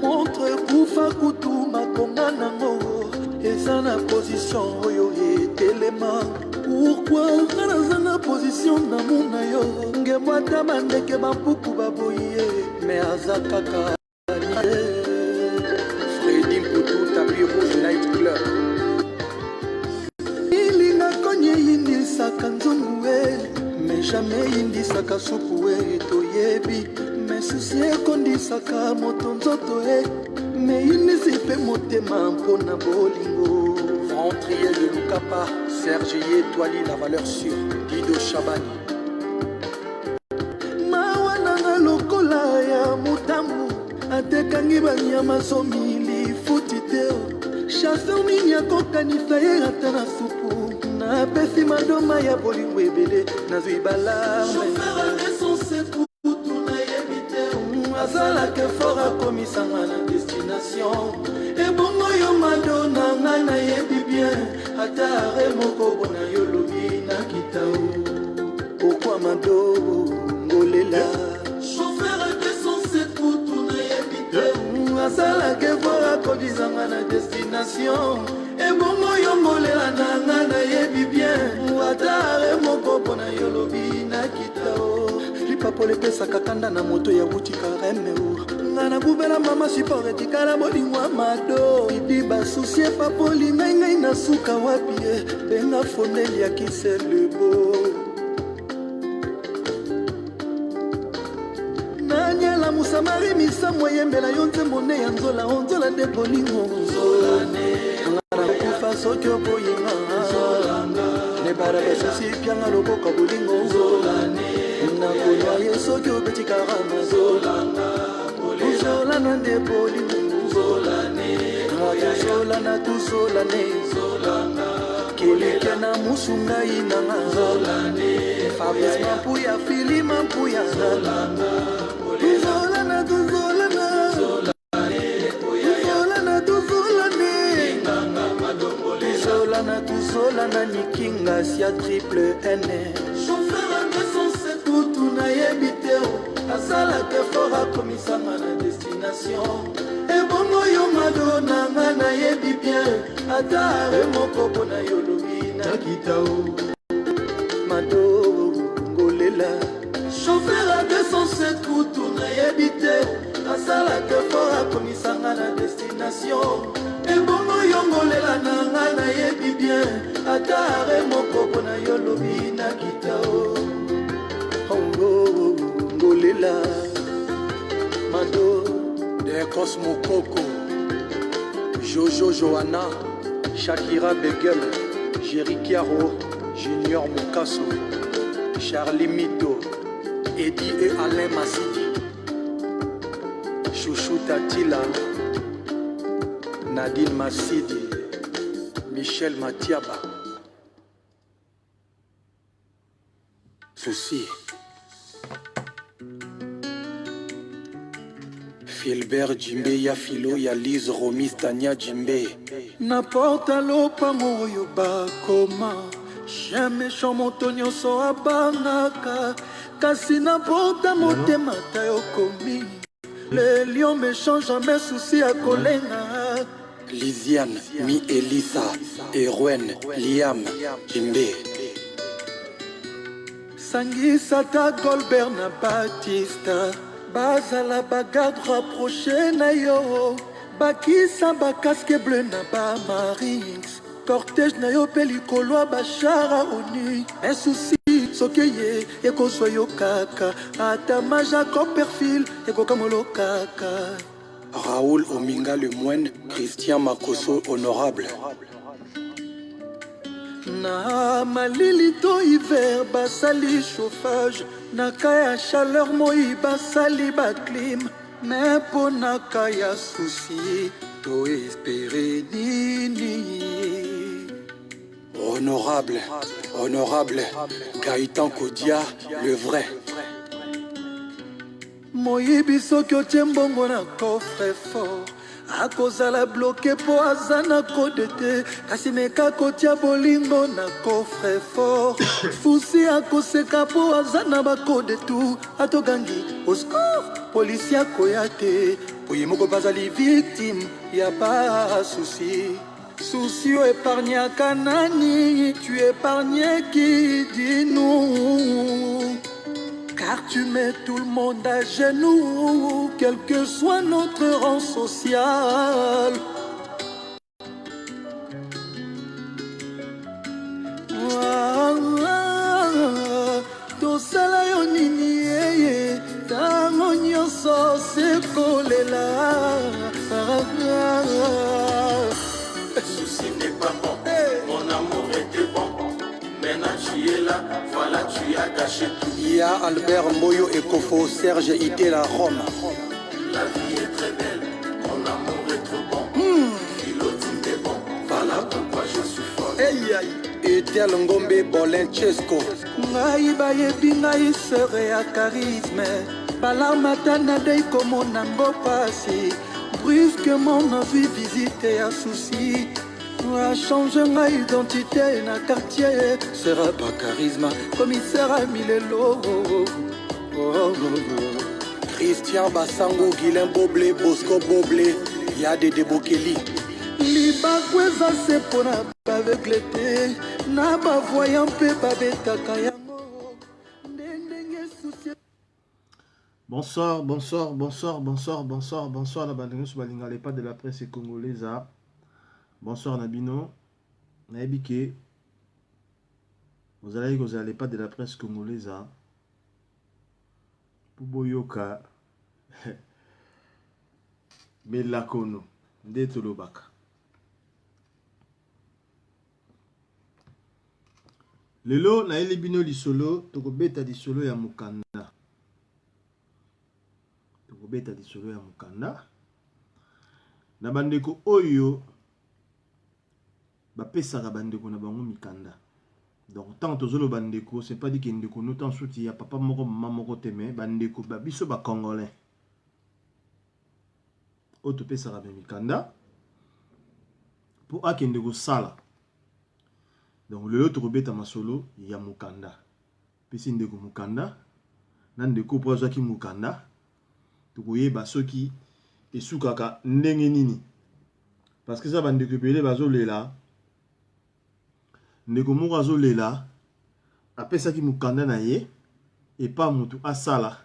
Montre kufa kutuma konga nango eza na position oyo etelema. Pourquoi naza na position na muna yo nge mwata bandeke bampuku baboye me aza kaka Freddy Mputu Tapis Rouge Night Club ilinga konye indisaka nzungu mais jamais indisaka supu toyebi mais susi ekondisaka moto nzoto mais inisipe motema mpona bolingo. Ventrier de Lukapa, Serge Yetoali, la valeur sûre, Dido Chabani. Mawananga lokola ya mutamu, atekangi banyama somili futiteo. Chasseur nini akokanisa ye ata na supu, na pesi madoma ya bolingo ebele, nazwi balame. Chauffeur anesonse kutu na yebiteo, azalake fort akomisanga na destination. Et bongo yo madonna ngana yebi bien atare moko bona yo lobi na kitao. Pourquoi mado ngolela chauffeur de son setutu na yebi te asala ke fora kodizanga na destination. Et bongo yo ngolela na ngana yebi bien atare moko bona yo lobi na kitao. Lipapole pesa kakanda na moto ya butika remeo. Na bubela mama support tikala bolingwa mado idi basusie papoli ngai na suka wapie benga foneli ya kiselebo nanyala musamari misa moyembela yonze mone ya nzola onzola de bolingo nzolane ngara kufa sokyo boyinga nzolanga ne bara basusie pianga loboka bolingo nzolane na koya yesokyo betikara nzolanga Zolana de boli Zolane Zolana tu Zolane Zolana Keleke na musunga inanga Zolane Fabrice Mampuya Fili Mampuya Zolana Zolana tu Zolana Zolane Zolana tu Zolane Zolana tu Zolana Nikinga Sia triple N Chauffeur de son setutu na yebiteo Asala ke fora komisanga na destination. Et bongo yo madonna ngana yebi bien atare moko bona yo lobi na kitao. Mado ngolela chauffeur a 207 kutu na yebi te asala ke fora komisanga na destination. Et bongo yo ngolela na ngana yebi bien atare moko bona yo lobi na kitao. Ngolela Mado de Cosmo Coco Jojo Johanna Shakira Begel Jerry Kiaro Junior Mukaso Charlie Mito Eddie et Alain Massidi Chouchou Tatila Nadine Massidi Michel Matiaba Souci Filbert Jimbe ya Filo ya Liz Romis Tania Jimbe N'importe lopango yo bakoma Jamais chamoto nyonso abangaka Kasi n'importe motema tayo komi Le lion méchant jamais souci à kolenga Lisiane, Mi Elisa, Erwen, Liam, Jimbe Sangisa ta Goldberg na Batista Bazala bagarde rapproché na yo Bakisa ba casque bleu na ba Marines Cortège na yo pelikolo bachara onu Un souci sokeye eko soyo kaka Atama Jacob Perfil eko kamolo kaka Raoul Ominga le moine Christian Makoso honorable Na malilito hiver basali chauffage Nakaya chaleur moi basali ba clim Mais pour nakaya souci to espérer nini Honorable, honorable Gaëtan Kodia le vrai Moyibi soki otie mbongo na coffre fort akozala bloke po aza na kode te kasi meka kotia bolingo na coffre fort fusi akoseka po aza na bakode tu atogangi au secours polisi akoya te po ye moko bazali victime ya pas souci souci o épargnaka nani tu épargnes qui dit nous. Car tu mets tout le monde à genoux, quel que soit notre rang social. Tosala yo nini yeye, tango nyonso sekolela. Souci n'est pas bon, mon amour était bon. Maintenant tu es là, voilà tu as gâché tout. Il y a Albert Moyo et Kofo, Serge Itela, Rome. La vie est très belle, mon amour est trop bon. Philotine est bon, voilà pourquoi je suis folle. Hey aïe, Etel Ngombe Bolenchesco. Ngai bayebi ngai sere ya charisme. Balamata na dei komo nango pasi. Brusquement na vie visite à souci. A changer ma identité na quartier. Sera pas charisme, commissaire à Milelo. Christian Bassango, Guilain Boblé, Bosco Boblé, Yade Debokeli. Libakweza se pona aveugle te. Na ba voyant pe babetaka yango. Ndenge souci. Bonsoir, bonsoir, bonsoir, bonsoir, bonsoir, bonsoir. La bande sur Balinga, les pas de la presse congolaise. Bonsoir Nabino. Naebike. Vous allez pas de la presse congolaise. Pouboyoka. Melakono. Ndetolobaka. Lelo na elibino lisolo. Tokobeta lisolo ya mukanda. Tokobeta lisolo ya mukanda. Na bandeko oyo. Bapesaka bandeko na bango mikanda. Donc tant tozolo bandeko, c'est pas dit que ndeko nous tant souti ya papa moko maman moko teme bandeko ba biso ba congolais. Oto pesaka ba mikanda pour akende ko sala. Donc le autre beta masolo ya mukanda. Pesi ndeko mukanda na ndeko po azaki mukanda. Tukoyeba soki esukaka ndenge nini. Parce que ça bandeko pele bazolela. Ndeko moko azolela apesaki mukanda na ye et pas mutu asala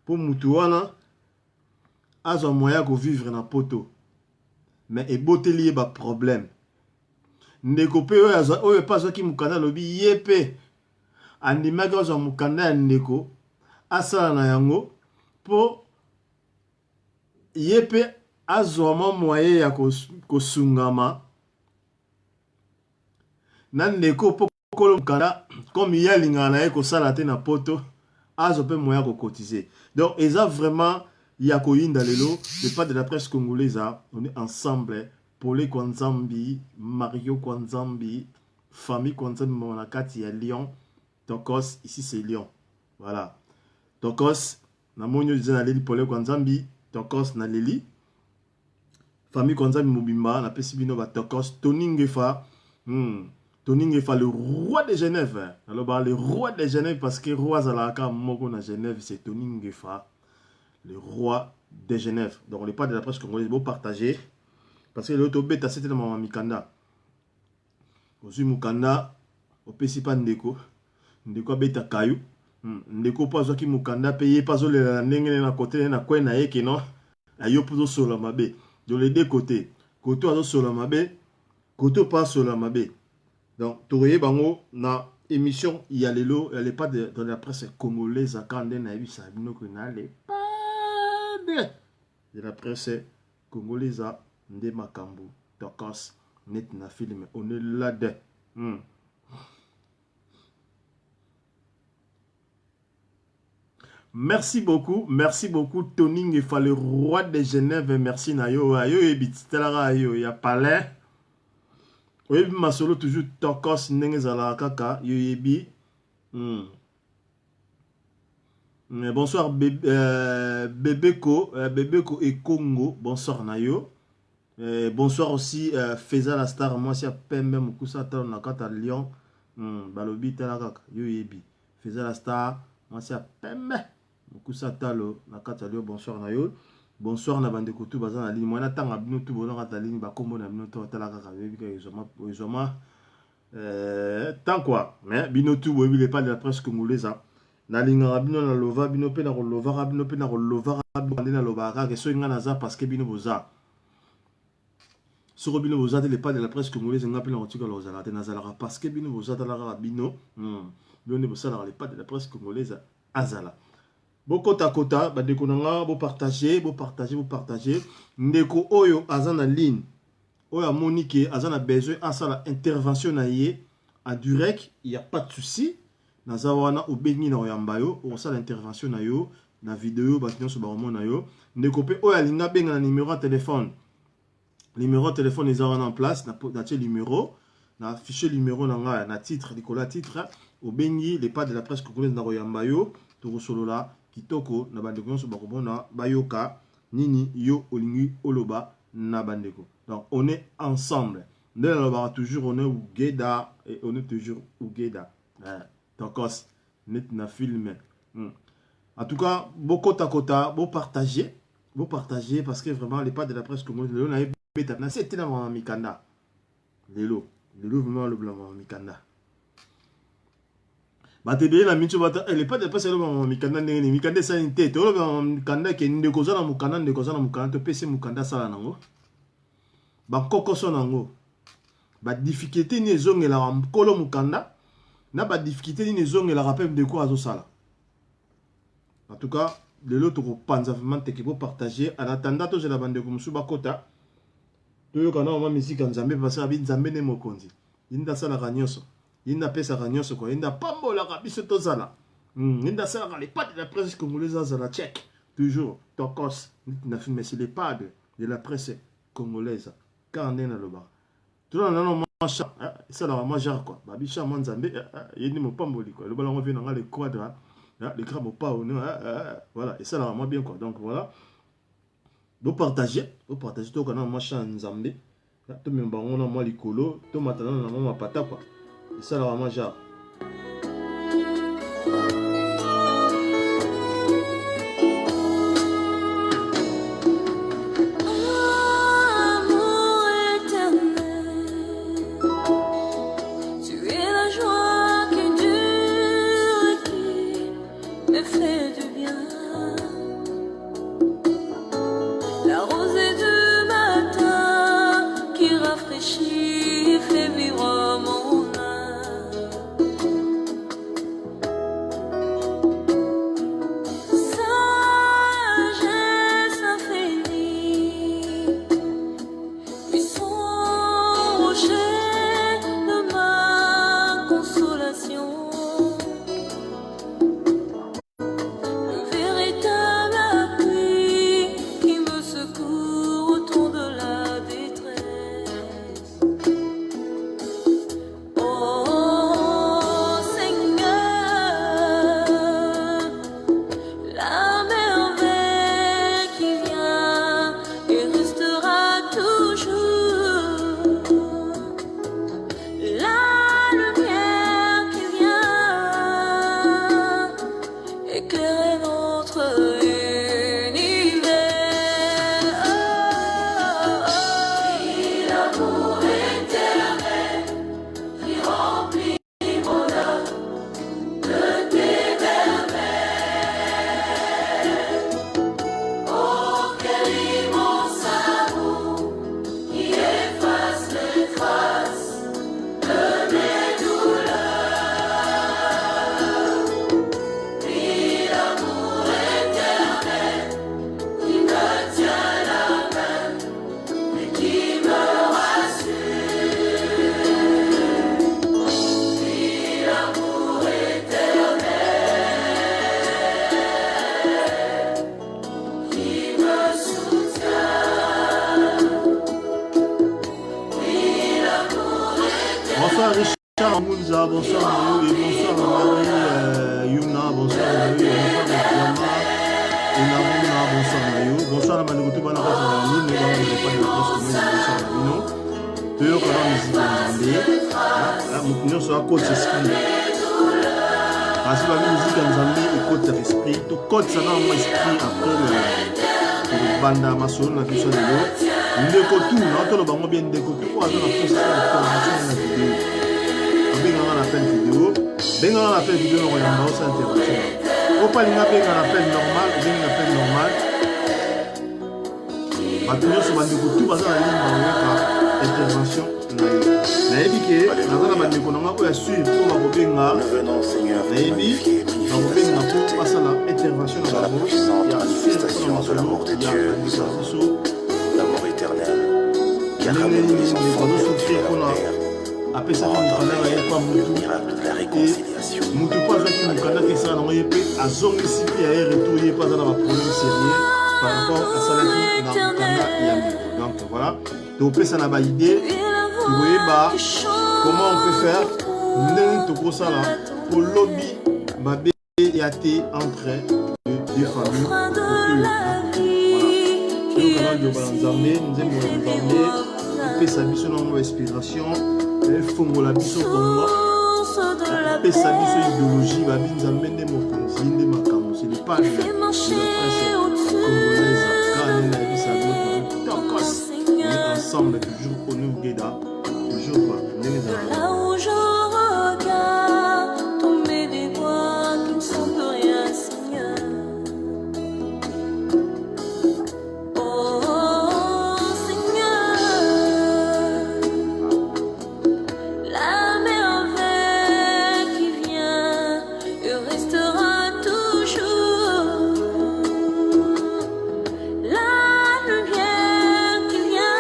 po mutu wana azwa moyen ko vivre na poto mais eboteli ye ba problème ndeko pe oyo pa azwaki mukanda lobi ye pe andimaki azwa mukanda ya ndeko asala na yango po ye pe azwa moyen ya kosungama Nandeko pokolo mukanda comme il y a lingana eko salate na poto azo pe moya ko cotiser. Donc eza vraiment yako yinda lelo, c'est pas de la presse congolaise, on est ensemble Pole Kwanzambi, Mario Kwanzambi, famille Kwanzambi Monakati à Lyon, Tokos ici c'est Lyon. Voilà. Tokos na monyo dizana leli Pole Kwanzambi, Tokos na leli. Famille Kwanzambi Mobimba na pesibino ba Tokos Toningefa. Toningefa, le roi de Genève. Alors, le roi de Genève, parce que roi Zalaka Moko na Genève, c'est Toningefa, le roi de Genève. Donc, on n'est pas de la presse congolaise, beau partager. Parce que l'autre bêta, c'était dans ma Mikanda. Aussi, Mukanda, au Pessipa Ndeko, Ndeko bêta Kayou, Ndeko pas qui Mukanda, payé pas le Nengene na côté, na Kwen na Eke, non? Ayo Puzo Solamabe. De les deux côtés. Koto Azo Solamabe, Koto pas Solamabe. Donc, Touré Bango, na émission, il y a l'élo, elle n'est pas dans la presse congolaise, quand on a vu ça, elle n'est pas de la presse congolaise, de Makambu, Tokos, net na film, on est là-dedans. Merci beaucoup, Tony Ngefa, le roi de Genève, merci Nayo, ayo et bititara ayo, ya palais. Oui, ma solo toujours Tokos Nengezala Kaka, Yoyebi. Bonsoir Bebeko et Congo. Bonsoir Nayo. Bonsoir aussi Feza la star. Moi c'est Pembe Mukusa Talo Nakata Lyon. Balobi Talakaka. Yo Yebi. Feza la star. Moi c'est Pembe Mukusa Talo Nakata Lyon. Bonsoir Nayo. Bonsoir na bande kutu baza na ligne. Moi na tanga bino tu bona kata ligne ba kombo na bino to Talakaka. Yebi ka yozoma tant quoi. Mais bino tu oui il pas de la presse congolaise. Na linga bino na lova bino pe na lova bino pe na lova bino na lova ka so inga naza parce que bino boza so bino boza te pas de la presse congolaise nga pe na otika lo zala te nazala parce que bino boza ta la bino bino ne boza la pas de la presse congolaise azala boko takota ba deko nanga bo partager ndeko oyo azana ligne oyo Monique azana besoin asala intervention na ye en direct il y a pas de souci. Naza wana obengi na oyamba yo osala intervention na yo na vidéo batinyo so baromona yo ndeko pe oyo alinga benga na numéro de téléphone eza wana en place na tie numéro na fichier numéro na nga na titre likola titre obengi les pas de la presse congolaise na oyamba yo to solola kitoko na bandeko so baromona bayoka nini yo olingi oloba na bandeko. Donc on est ensemble. Nous on toujours on est Ugeda et on est toujours Ugeda. Donc, net na film. En tout cas, beaucoup de kota, vous partagez parce que vraiment les pas de la presse congolaise, le na beta na c'était na mikanda. Lelo vraiment le blanc mikanda. Batebe na micho bata les pas de la presse le mikanda ndenge mikanda ça une tête. Le mikanda ke ndeko za na mukanda to pese mukanda sala nango. Ba kokoso nango. Ba difficulté ni ezongela mkolo mukanda. Na pas de difficulté ni zone la rappel de quoi à sala. En tout cas, de l'autre panza vraiment te pour partager en attendant to je la bande comme suba kota. To yo kana ma musique en Zambie parce que Zambie ne mokonzi. Inda sala ranyoso. Inda pesa ranyoso ko inda pambo la rabiso to sala. Inda sala les pas de la presse congolaise à la tchèque. Toujours tokos na filmé c'est les pas de la presse congolaise. Quand on est dans le bar. Tout le monde ça là moi genre quoi babicha manzambe yeni mopamboli quoi le ballon revient dans les quadres les crabes pas voilà et ça là moi bien quoi donc voilà vous partagez tout quand moi chan nzambe to memba on a moi likolo to matana na moi pata quoi et ça là moi genre Bonsoir Richard Mounza, bonsoir Mario et bonsoir Marie Yuna, bonsoir Marie, bonsoir bonsoir Mayo. Bonsoir à Manogoto, bonne après sur la ligne. Nous allons pas de la presse comme bonsoir à Mino. Deux quand musique en Zambie. Là, nous sommes à côte esprit. Parce que la musique en Zambie est côte esprit. Tout côte ça dans mon esprit après le banda maçon la question de l'eau. Ndekotu, on a bien Ndekotu. On a fait ça dans la vidéo. On a fait vidéo. Ben on a fait vidéo, on a aussi intervention. Au pas l'inga ben on a fait normal, ben on a fait normal. Maintenant sur Bandeko tout basé la ligne dans intervention. Na ébiqué, dans la Bandeko on a suivi pour ma bobenga. Venons Seigneur, Na ébi, na bobenga pour passer la intervention dans la puissante manifestation de l'amour de Dieu, l'amour éternel, qui a ramené les enfants de Dieu à la terre. Après ça, on a le miracle de la réconciliation. Nous ne pouvons pas dire que nous avons à zone ici et à retourner pas dans un problème sérieux par rapport à ça qui est donc voilà. Donc ça n'a pas idée. Vous voyez comment on peut faire n'importe ça là pour lobby babé et athée entre deux familles. Voilà. Donc on a de balanzamé, nous aimons balanzamé, et ça biso dans inspiration. Fongola biso Congo pesa biso idéologie babinza mbende mokonzi nde makambo c'est le pas de la presse congolaise quand na bisa bien tokos on est ensemble toujours au nous Guéda toujours quoi là où je regarde tomber des bois qui ne sont plus rien Seigneur.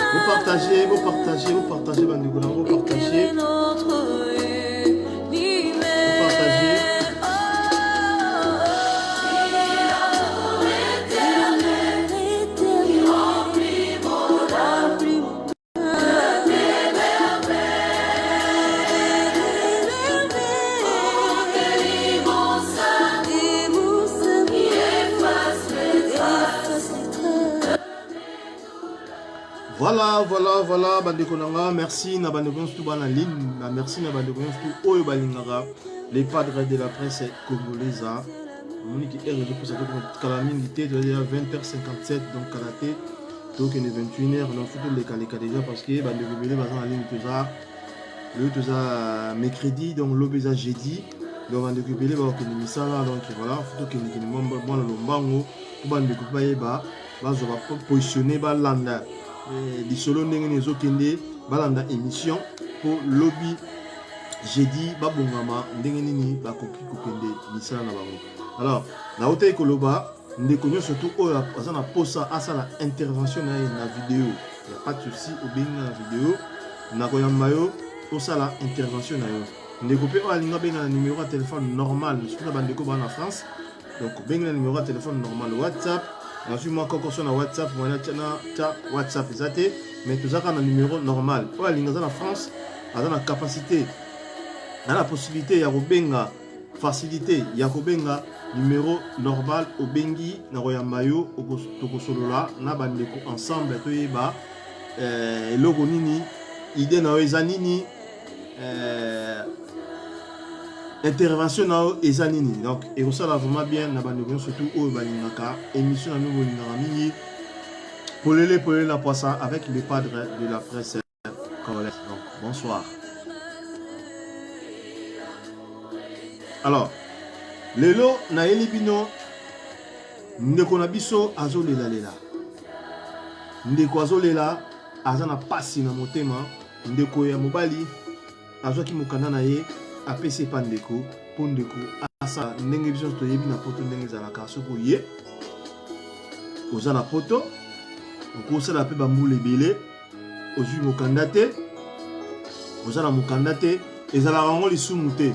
Vous partagez, Bandegona, vous partagez. Voilà, Bandekonanga, merci na Bandekon tout bana ligne, merci na Bandekon tout oyo balingara, les padres de la presse congolaise. Monique est réseau pour ça que calamité de 20h57 donc karaté donc il est 21h dans photo les calés déjà parce que Bandekon belé bazan la ligne tout ça mercredi donc l'obéza jeudi donc Bandekon belé ba ko ni misala donc voilà photo que ni mo bon lombango pour Bandekon ba yeba bazo ba positionner ba landa les solo ndenge kende balanda émission pour lobby jeudi babongama ndenge nini bakoki kokende misala na bango. Alors na hôtel koloba ndeko surtout oyo azana posa asala intervention na vidéo, il y a pas de souci au benga na vidéo na koyamba yo osala intervention na yo ndeko pe alinga benga na numéro de téléphone normal sur bandeko ba na France donc benga na numéro de téléphone normal WhatsApp. Je suis encore sur WhatsApp, WhatsApp mais tout ça a un numéro normal. Pour la France, a la capacité, a la possibilité, il y a benga facilité, il y a benga numéro normal au bengi na royamayo au tokosolola na bandeko ensemble to yeba logo nini idée na ezanini intervention na ezanini donc et ça là vraiment bien na bandeko surtout au balingaka émission na nouveau mingi pour la poisson avec les padres de la presse congolaise. Donc bonsoir. Alors lelo na elibino ndeko na biso azolela lela ndeko azolela azana pasi na motema ndeko ya mobali azwaki mokanda na ye apesi pandeko pondeko asa ndenge biso toyebi na poto ndenge ezalaka soko ye oza na poto okosala mpe bambula ebele ozwi mokanda te oza na mokanda te ezalaka yango lisumu te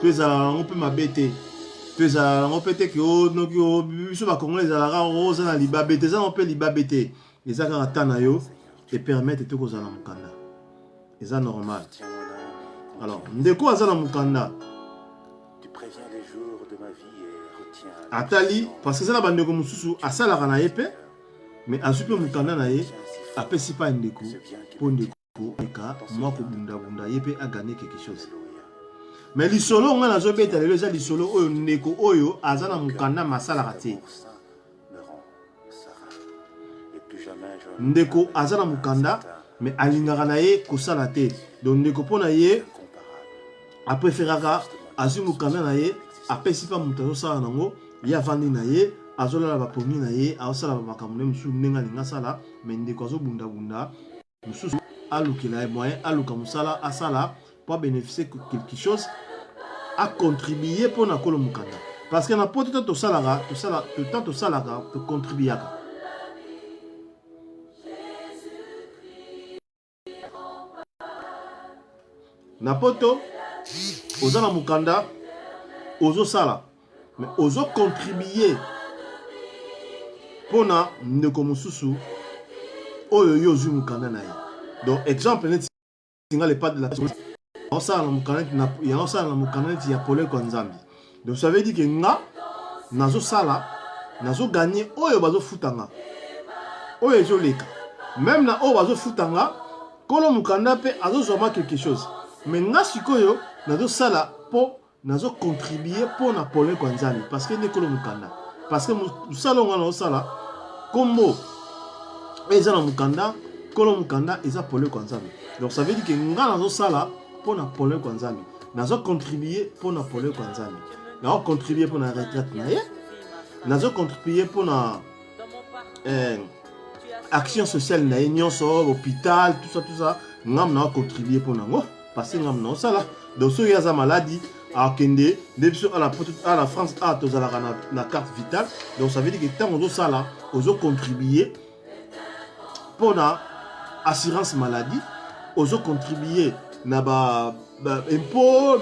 to ezalaka yango mpe mabe te to ezalaka yango mpe te ke noki biso bakongo ezalaka oza na libabe te eza yango mpe libabe te eza kaka ta na yo epermete te kozala na mokanda eza normal. Alors ndeko aza na mokanda tu préviens les jours de ma vie et retiens atali parce que ça la bandeko mususu asala kana yepe mais azupe mukanda na ye apesi pa ndeko po ndeko eka moi ko bunda yepe a gagné quelque chose mais lisolo nga nazo beta lelo za lisolo oyo ndeko oyo azana mukanda masala kati ndeko azana mukanda mais alingaka na ye kosala te donc ndeko pona ye a préféraka azu mukanda na ye apesi pa mutu azosala nango ye avandi na ye azolala baponi na ye azosala bamakambo mosusu ndenge alingi asala mais ndeko azobundabunda mosusu alukela ye moyen aluka mosala asala po bénéficier quelque chose a contribuer mpo na kolo mukanda parce que na po tota tosalaka tocontribuaka na poto oza na mukanda ozosala mais ozocontribuer pona ndeko mosusu oyo yo ozwi mukanda na ye donc exemple neti singa le pas de la osala na mukanda neti ya pole kwa nzambi donc ça veut dire que nga nazosala nazoganye oyo bazofutanga oyo ezoleka même na oyo bazofutanga kolo mukanda mpe azozwama quelque chose mais nga sikoyo nazosala po nazocontribuer mpo na pole kwa nzambi parce que nde kolo mukanda parce que mosala onga naosala kombo eza na mukanda kolo mukanda eza pole kwa nzambi donc ça veut dire que nga nazosala mpo na pole kwa nzambi nazocontribuer mpo na pole kwa nzambi nazocontribuer mpo na retraite na ye nazocontribuer mpo na action sociale na ye nyonso hôpital tout ça ngam nazocontribuer mpo nango parce que ngam naosala donc soki aza maladi akende nde biso à la France a tozalaka na carte vitale donc ça veut dire que ntango ozosala ozocontribuer mpo na assurance maladie ozocontribuer na impôt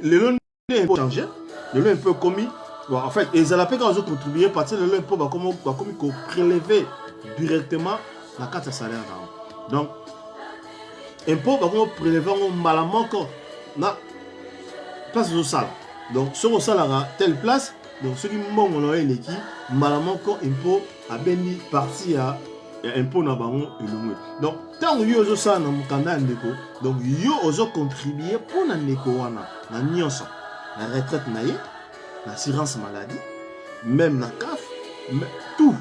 lelo nde impôt changer lelo impôt komi en fait ezala mpe kaka ozocontribuer parce que lelo impôt bakomi koprélever directement na carte ya salaire na yango donc impôt bakomi prélever yango mbala moko na place ozosala donc soki osalaka telle place donc soki mbongo na yo eleki mbala moko impôt abendi parti ya impôt na bango elongwe donc ntango yo ozosala na mokanda ya ndeko donc yo ozocontribuer mpo na ndeko wana na nyonso na retraite na ye na assurance maladie même na CAF tout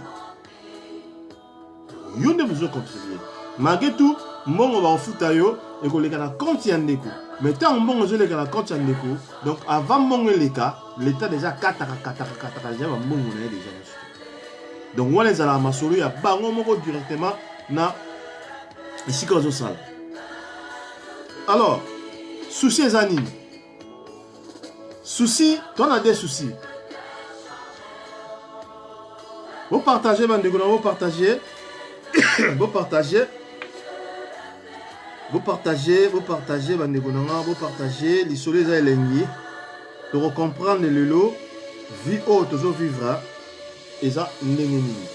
yo nde bozocontribuer malgré tout mbongo bakofuta yo ekoleka na compte ya ndeko mais ntango mbongo ezoleka na compte ya ndeko donc avant mbongo eleka l'état déjà kataka déjà bambongo na ye déjà nyonso donc wana ezalaka masolo ya bango moko directement na esika ozosala alors souci eza nini souci tona des soucis bopartage bandeko na bopartage bopartage bandeko na nga bopartage lisolo eza elengi tokocomprendre lelo vie oyo tozovivre eza ndenge nini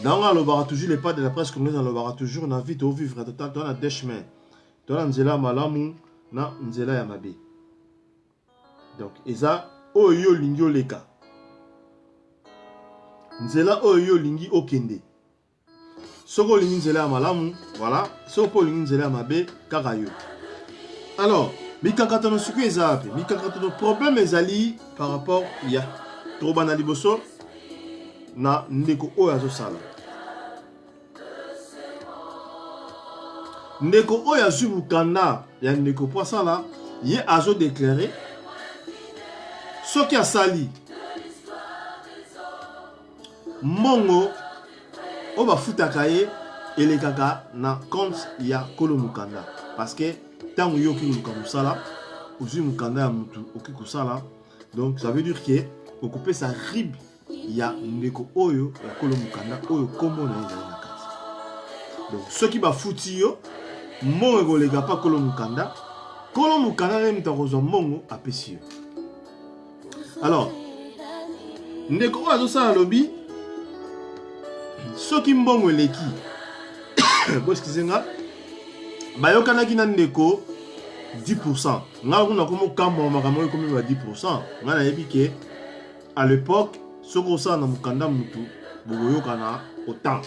ntango alobaka toujours les pas de la presse congolaise alobaka toujours na vie tovivre toza na deux chemins toza na nzela ya malamu na nzela ya mabe donc eza oyo yo olingi oleka nzela oyo yo olingi okende soki olingi nzela ya malamu voilà soki mpo olingi nzela ya mabe kaka yo alors mikakatano sikoyo eza wapi mikakatano problème ezali par rapport ya tokobanda liboso na ndeko oyo azosala ndeko oyo azwi mokanda ya ndeko po asala ye azodeklare soki asali mbongo oyo bafutaka ye elekaka na compte ya kolo mokanda parce que ntango yo oki koluka mosala ozwi mokanda ya motu oki kosala donc ça veut dire que okopesa ribe ya ndeko oyo ya kolo mokanda oyo kombo na ye ezali na kati donc soki bafuti yo mbongo ekoleka mpa kolo mokanda nde moto akozwa mbongo apesi yo alors ndeko oyo azosala lobi soki mbongo eleki boskizenga bayokanaki na ndeko 10% nga kuna komo kamba makambo ekomi ba 10% nga nayebi ke à l'époque soki osala na mokanda mutu bokoyokana autant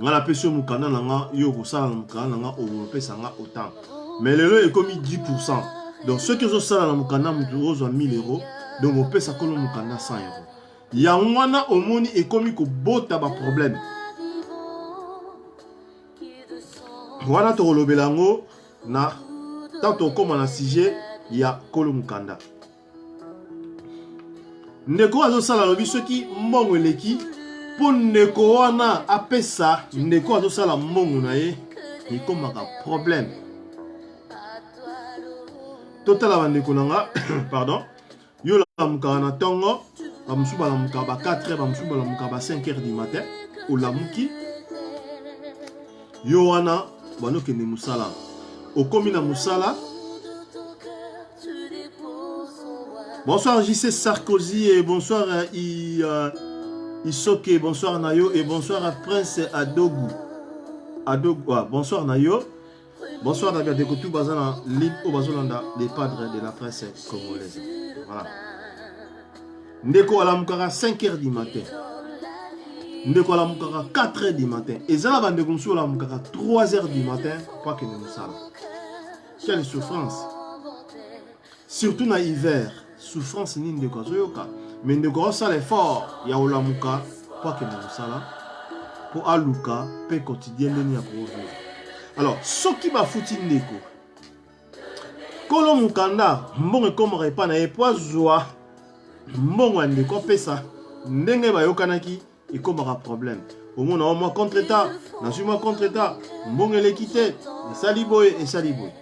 nga napesi yo mokanda na nga yo kosala na mokanda na nga okopesa nga autant mais lelo ekomi 10%. Donc soki ozosala na mokanda mutu ozwa 1000 euros donc opesa kolo mokanda 100 euros. Yango wana omoni ekomi kobota ba problème wana tokolobela yango na tanto okoma na sujet ya kolo mokanda. Ndeko azosala lobi soki mbongo eleki po ndeko wana apesa ndeko azosala mbongo na ye ekomaka problème. Totala bandeko nanga pardon yo la mukana na tongo bamusu balamuka ba 4h bamusu balamuka ba 5h du matin olamuki yo wana banokende musala okomi na musala. Bonsoir JC Sarkozy et bonsoir Isoke, bonsoir Nayo et bonsoir à Prince Adogu. Bonsoir Nayo. Bonsoir David Dekotou Bazana, ligne au Bazolanda, des padres de la presse congolaise. Voilà. Ndeko alamukara 5h du matin. Ndeko alamukara 4h du matin. Et Zala Bandekomsu alamukara 3h du matin. Pas que nous savons. Quelle souffrance. Surtout dans l'hiver. Souffrance ni ndeko zoyoka. Mais ndeko sala effort. Ya olamuka. Pas que nous savons. Pour aluka, paix quotidienne ni à provivre. Alors, ce qui m'a foutu ndeko. Kolo mukanda, mbongo komore pa na epoa zoa. Mbongo ndeko pesa. Ndenge ba yokanaki, ekomara problème. Au moins, on m'a contre-état. Na suis moi contre-état. Mbongo l'équité. Et saliboy et saliboy.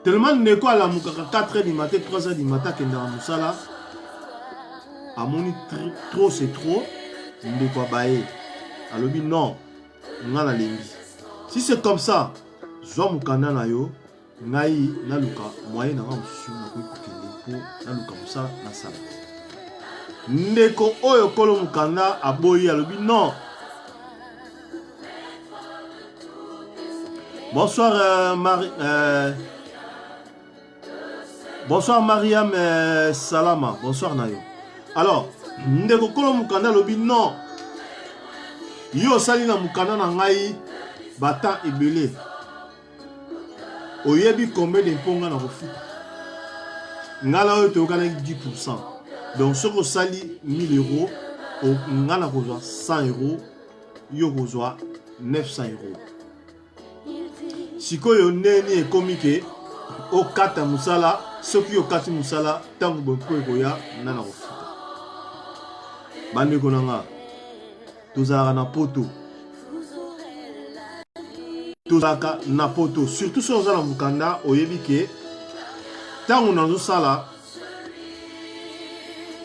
Tellement ndeko ala mukaka 4h du matin, 3h du matin, kenda musala. A moni trop c'est trop. Ndeko baye. Alobi non, ngala lengi. Si c'est comme ça, zwa mukanda na yo, ngai na luka moyen na musu na ko kokende po na luka musa na sala. Ndeko oyo kolo mukanda aboyi alobi non. Bonsoir bonsoir Mariam Salama, bonsoir Nayo. Alors, ndeko kolo mukanda alobi non. Yo sali na mukanda na ngai bata ebele. Oyebi combien de mponga na kofuta. Ngala oyo to kana 10%. Donc ce que sali 1000 euros, ngala kozwa 100 euros, yo kozwa 900 euros. Sikoyo neni ekomike o kata musala, soki yo kati musala tangu bonko ekoya nana kofuta. Bande konanga tozalaka na poto. Tozalaka na poto. Surtout si ozala mukanda oyebi ke tango nazo sala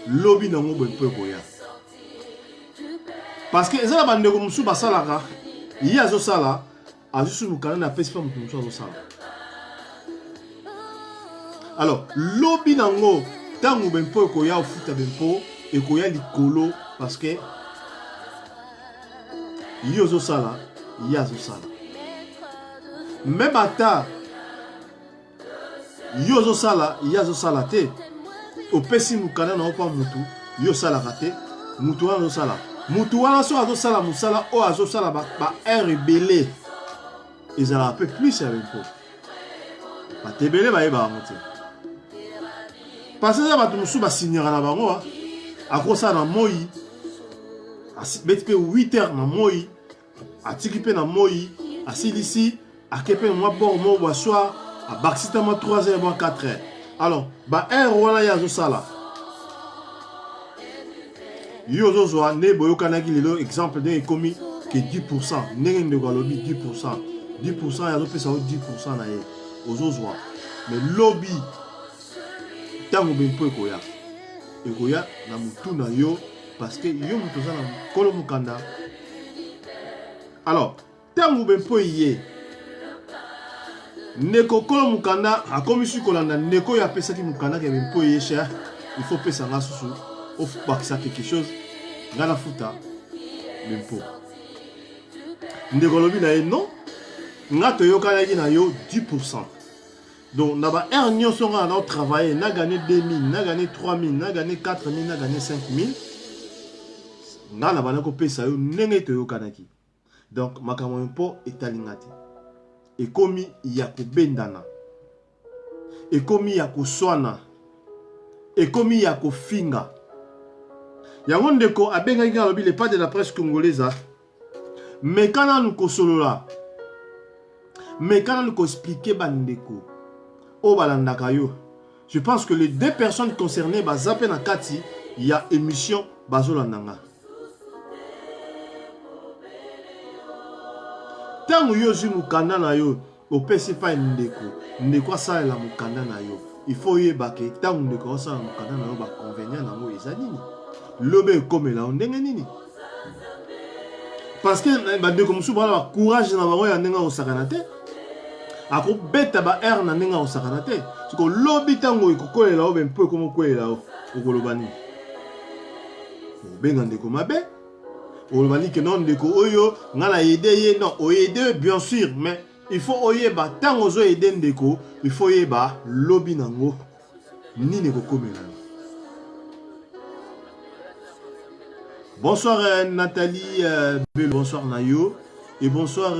lobi nango bonko ekoya. Parce que ezala bandeko musu basalaka ye azosala azusu mukanda na pesi pa mutu musu azosala. Alors lobi nango tango bonko ekoya ofuta bonko ekoya likolo parce que yozo sala, yazo sala. Même ata yozo sala, yazo sala te. Opesi mukana na opa mutu, yo sala kate, mutu wana sala. Mutu wana so azo sala musala o azo sala ba rebelle. Ils ont un peu plus avec vous. Ba tebele ba eba monte. Parce que ça va tout musu ba signera na bango a. Akosa na moi. Betpe 8h na moi. Atikipe na moi. Asilisi. Akepe moi bon mo boissoir. A baxita ma 3h moi 4h. Alors, ba heure wana ya zo sala. Yo zo zo ne boyo kanaki lelo exemple de komi que 10%. Ndenge ndeko lobi 10%. 10% ya zo pesa 10% na ye. Ozo zo. Mais lobby tango bempo ekoya. Ekoya na mutu na yo parce que yo mutu za na kolo mukanda. Alors, tango bempo yé. Neko kolo mukanda a komi su kolanda neko ya pesa ki mukanda ke bempo yé cher. Il faut pesa nga susu. Au faut bakisa quelque chose. Ngana futa bempo. Ndeko lobi na ye non. Nga to yo kana na yo 10%. Donc, na ba heure nyonso nga na travailler, na gagné 2000, na gagné 3000, na gagné 4000, na gagné 5000. Nga na bana ko pesa yo ndenge to yo kanaki. Donc, makambo mpo etalingati. Ekomi ya kobendana. Ekomi ya koswana. Ekomi ya kofinga. Yango ndeko abenga nga lobi le pas de la presse congolaise. Mais quand nous kosolola. Mais quand nous expliquer bandeko. O balandaka yo. Je pense que les deux personnes concernées bazape na kati, il y a émission bazolandanga. Tango yo zi mukanda na yo, opesi pa ndeko. Ndeko asala la mukanda na yo. Il faut yeba ke tango ndeko asala mukanda na yo ba convenient na mo eza nini. Lobe komela ndenge nini. Parce que bandeko musu bala courage na bango ya ndenga osakana te. Ako beta ba air na ndenga osakana te. Siko lobi tango ikokolela o ben po komo kolela o okolobani. Benga ndeko mabe. Olobani que non ndeko oyo ngala aider ye non o aider bien sûr mais il faut oyeba tango zo aider ndeko il faut yeba lobi nango nini kokomela. Bonsoir Nathalie bonsoir Nayo et bonsoir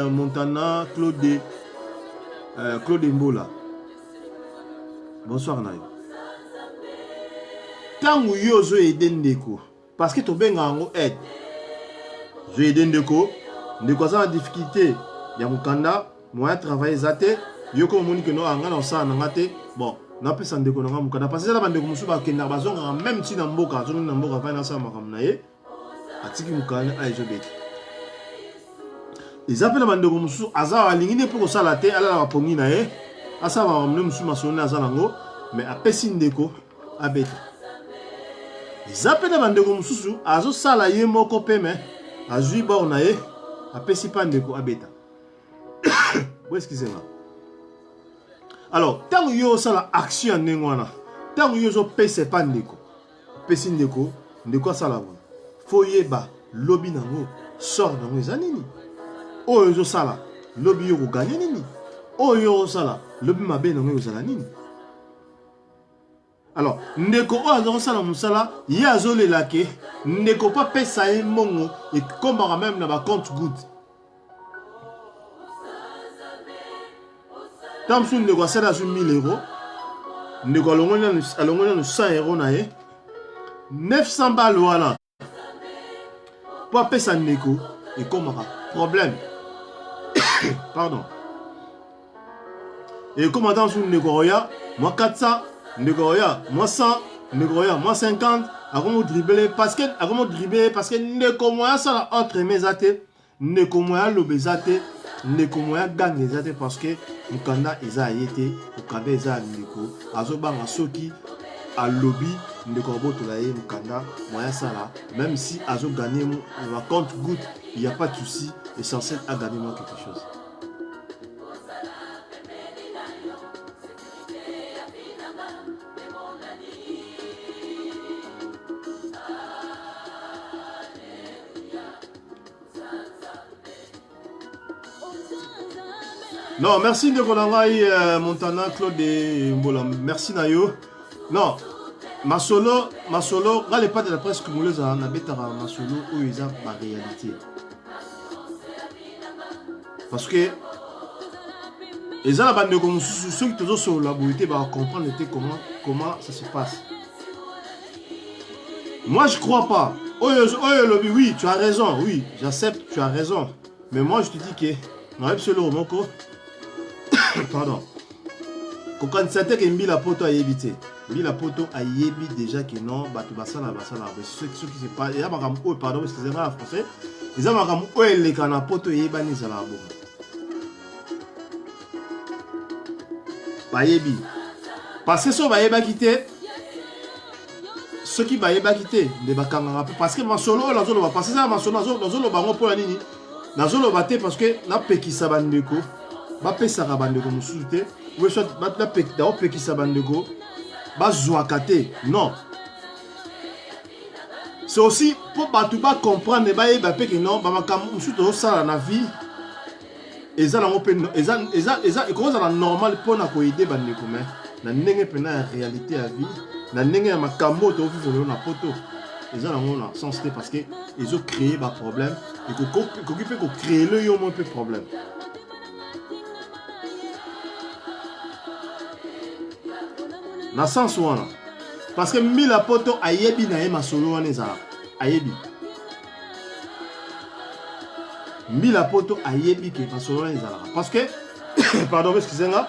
Montana Claude Mbola. Bonsoir Nayo. Tango yo zo aider ndeko parce que to benga ngo aide. Je aide ndeko za difficulté ya mukanda moya travailler zate yoko moni que no anga na sa na ngate bon na pesa ndeko na mukanda parce que la bande ko musu ba kenda bazonga même si na mboka zo na mboka fa na sa makam na ye atiki mukanda ay zo beti ils appellent bande ko musu aza alingi ne pour sala te ala la pongi na ye asa ba mne musu masona za nango mais apesi ndeko abeti ils appellent bande ko musu azo sala ye moko peme azui ba onaye apesi pa ndeko abeta. Excusez-moi. Alors, tant yo sala action nengwana, tant yo zo pese pa ndeko. Pesi ndeko, ndeko sala bon. Foye ba lobby nango sort nango ezanini. O yo sala lobby yo gagner nini. O yo sala lobby mabe nango ezala nini. Alors, ndeko o azo sala musala, ye azo lelake, ndeko pa pesa e mongo et comme même na ba compte good. Tant que ndeko sala sur 1000 €, ndeko alongona no 100 € na ye. 900 balles wala. Pa pesa ndeko et comme problème. Pardon. Et comme dans sur ndeko roya, moi 400 Negoya, moi 100, Negoya, moi 50, avant de dribbler parce que ndeko moya ça la autre mesate, ndeko moya lobezate, ndeko moya gang ezate parce que mukanda eza yete, mukanda eza ndeko, azobanga soki a lobby ndeko boto la ye mukanda moya ça là, même si azo gagner la compte goutte, il y a pas de souci, essentiel à gagner moi quelque chose. Non, merci de Rolangai, Montana, Claude et Mbola. Merci Nayo. Non, ma solo, là, les pas de la presse congolaise, on a bétara ma solo où ils ont ma réalité. Parce que, ils ont la bande de comme ceux qui sont sur la beauté, va comprendre comment ça se passe. Moi, je crois pas. Oui, tu as raison, oui, j'accepte, tu as raison. Mais moi, je te dis que, on a absolument mon corps. Pardon. Quand ça te que Mbila Poto a évité. Mbila Poto a ébi déjà que non, batu basala. Ce qui se passe, il y a ma pardon, excusez-moi en français. Il y a ma les cana Poto et Ebani Zalabo. Ba ébi. Parce que ça va éba quitter. Ce qui va éba quitter, les bakanga. Parce que ma solo, la zone va passer ça, ma solo, la zone va pour la nini. La zone va parce que na peki sabandeko. Ba pesa ka bandeko mususu te ou soit ba la peki da peki sa bandeko ba zwakate non c'est aussi pour ba tout ba comprendre ba peki non ba makam mususu to sala na vie eza nango pe eza ekozala normal mpona koyede bandeko me na ndenge mpena ya réalité ya vie na ndenge ya makambo tofifela yo na poto eza nango na sens te parce que ezocréer baproblème ekoki mpe kocréele yo mo mpe problème. Na sens wana parce que mbila poto ayebi na ye masolo wana ezala ayebi mbila poto ayebi ke masolo wana ezalaka parce que pardon excusez-moi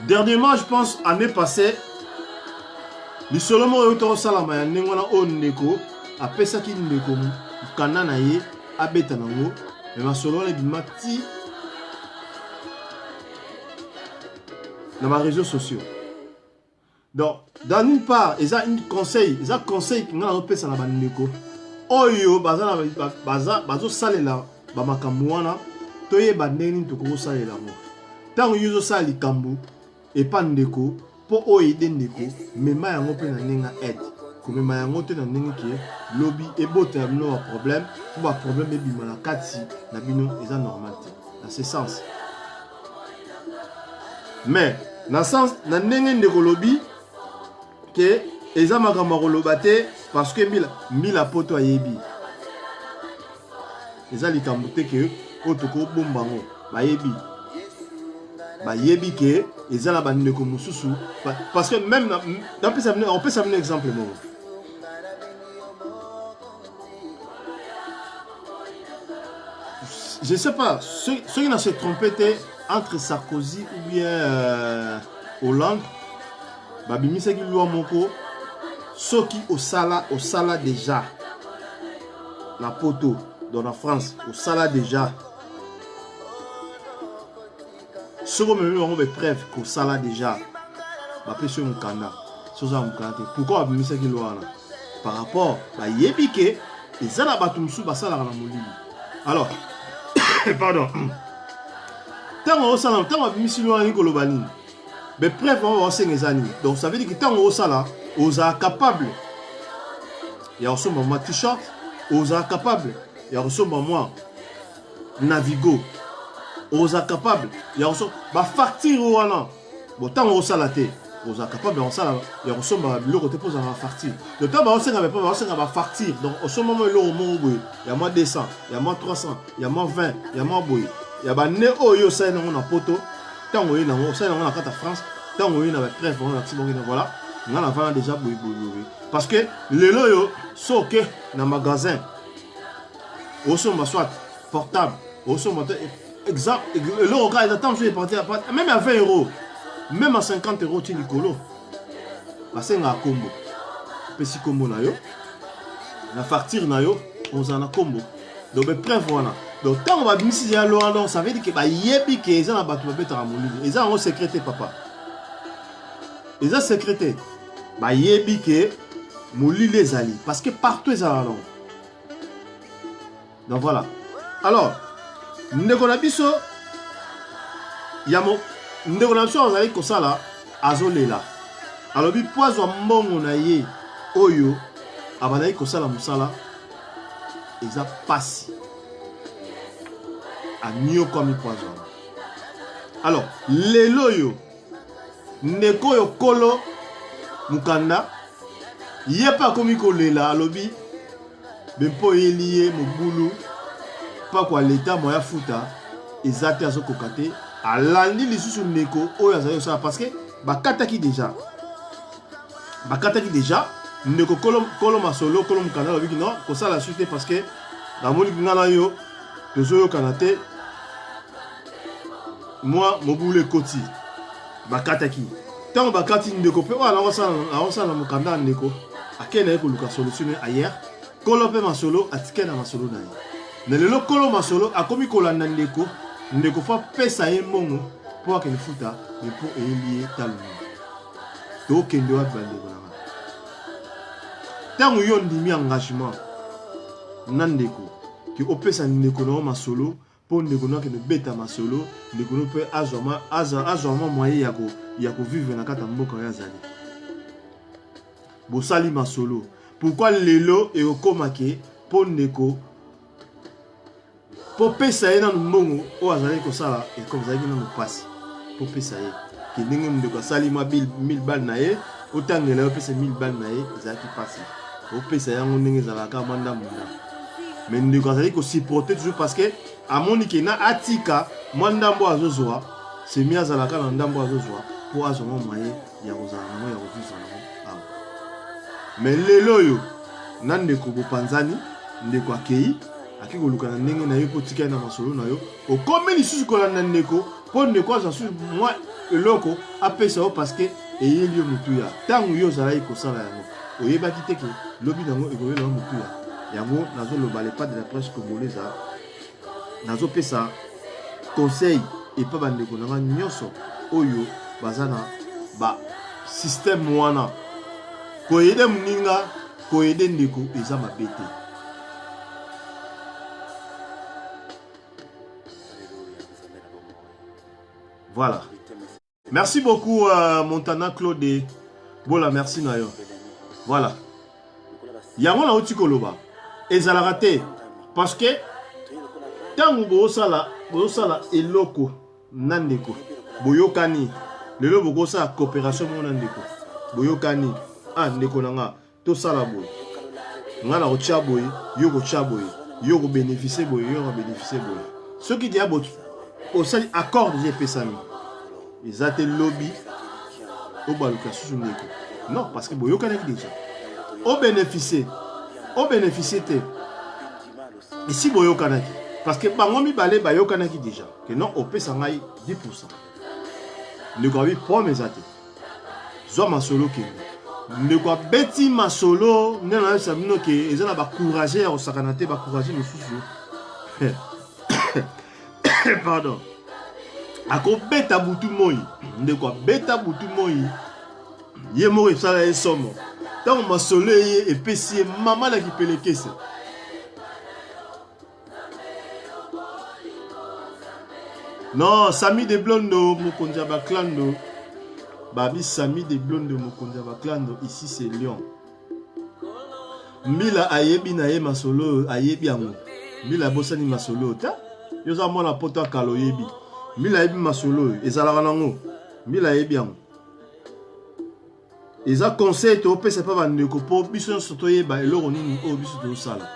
dernièrement je pense année passée lisolo moko oyo tokosalama ya ndenge wana oyo ndeko apesaki ndeko mokanda na ye abeta nango me masolo wana ebima ti na baréseaux sociaux. Donc, dans une part, ils ont un conseil qui nous a fait na bandeko. Oyo bazo salela ba makambo wana toye bandeni toko salela mo. Tango yuzo sali kambu et pas ndeko po oide ndeko mema yango pe na ninga aide. Ko mema yango te na ninga ki lobby et bote no problème, pour ba problème ebima na kati na bino eza normal te. Dans ce sens. Mais na sens na ndenge ndeko lobby que eza makambo koloba te parce que mila poto ayebi eza likambo te ke otoko bombango bayebi ke eza na bandeko mosusu parce que même on peut s'amener exemple moko je sais pas ceux qui n'ont se trompé entre Sarkozy ou bien Hollande babimisaki loi moko soki osala déjà la poto dans la France osala déjà soko memi bango preuve kosala déjà bapesi mokanda soza mokanda te pourquoi babimisaki loi wana par rapport bayebi ke eza na bato mosusu basalaka na molili alors pardon ntango babimisi loi wana koloba nini mais bref, on va aussi les années. Donc ça veut dire que tant qu'on ça là, on est capable. Il y a aussi mon t-shirt, on est capable. Il y a aussi moi Navigo, on est capable. Il y a aussi ma facture ou non. Bon tant on ça la tête, on est capable. On ça il y a aussi le côté pose à ma facture. Le temps on sait pas, on sait ma facture. Donc au ce moment là au moment où il y a moins 200, il y a moins 300, il y a moins 20, il y a moins boy. Il y a ba né oyo ça on a poto. Tant on est dans la carte France, tant on est dans la trêve, on a voilà, on a la déjà boui. Parce que les loyaux sont que dans le magasin, au sommet soit portable, au sommet exemple, le gars il attend je vais partir même à 20 €, même à 50 €, tu nicolo. Parce que un combo, petit combo na yo, la facture na yo, on en a combo. Donc bref voilà. Donc quand on va bimisi ya loi donc ça veut dire que ba yebi ke eza na bato babeta ra molili eza en secrété papa eza secrété ba yebi ke molili ezali parce que partout eza là donc voilà alors ndeko na biso ya mo ndeko na biso azali ko sala azolela alobi poizo mbongo na ye oyo abandaki ko sala musala eza pasi à mieux comme poison. Alors, les loyo, neko yo kolo mukanda, yé pas comme kolela lobby, ben po lié mobulu, pas quoi l'état moya futa, ezate azo kokate, alandi lisusu neko oyo azayo ça parce que bakataki déjà, neko kolo masolo kolo mukanda lobby non, ko ça la suite parce que la moni ngala yo tozo kanate moi mobule koti bakataki tant bakati ndeko pe wala on na mukanda ndeko akena ko luka solution ailleurs kolo pe masolo atikena masolo na ye ne lelo kolo masolo akomi kolanda ndeko fa pesa ye mbongo po akene futa mais pour elier talu to kendo wa bande na tant yo ndimi engagement nandeko ki opesa ndeko na masolo pour ndeko na ke beta masolo ndeko no pe azama moyen ya ko vivre na kata mboka ya zali bosali masolo pourquoi lelo et okomake pour ndeko pour pesa ye na mbongo o azali ko sala et comme ça na passe pour pesa ye ki ndenge mu de ko sali ma 1000 balles na ye otangela o pesa 1000 balles na ye ezaki passe o pesa yango ndenge zalaka manda munda mais ndeko azali ko supporter toujours parce que amoni ke na atika mwandambo azozwa c'est mi azalaka na ndambo azozwa po azongo maye ya kozala nango ya kozwisa nango awa mais lelo yo na ndeko bopanzani ndeko akei aki koluka na ndenge na yo po tika na masolo na yo okomi lisusu kolanda ndeko po ndeko aza su mwa eloko apesa yo parce que eyeli yo motuya ntango yo ozalaki kosala yango oyebaki te ke lobi nango ekoyela yo motuya yango nazoloba le pas de la presse congolaise nazopesa conseil epa bandeko na nga nyonso oyo baza na ba système wana koyede moninga koyede ndeko eza mabe te. Voilà. Merci beaucoup Montana Claude. Voilà, merci Nayo. Voilà. Yango na oti koloba. Ezalaka te parce que tango bosala eloko nandeko. Boyokani. Lelo bokosala coopération mo nandeko. Boyokani. Ah ndeko nanga to sala boy. Nga na otia boy, yo ko tia boy. Yo ko bénéficier boy, yo ko bénéficier boy. Ce qui dit abot au sali accord de pesami. Ils ont lobby au baluka sous ndeko. Non, parce que boyo kanaki déjà. Au bénéficier te. Ici boyo kanaki parce que bangomi balé bayo kanaki déjà. Que non au pesangai 10%. Ne quoi promet ate. Zo masolo ke. Ne quoi beti masolo, ne na sabino ke ezana ba courager au sakanate ba courager le sous. Pardon. Ako beta butu moi ndeko beta butu moi ye mo esala esomo tango masolo ye epesi mama la kipelekese non Sami de Blondo mokonza ba clando babi Sami de Blondo mokonza ba clando ici c'est Lyon Mila ayebi na ye masolo ayebi yango Mila bosani masolo ta yoza mona poto kalo yebi Mila ebi masolo ezalaka nango Mila ebi yango eza conseil to pesa pa bandeko po biso soto yeba eloko nini o biso to sala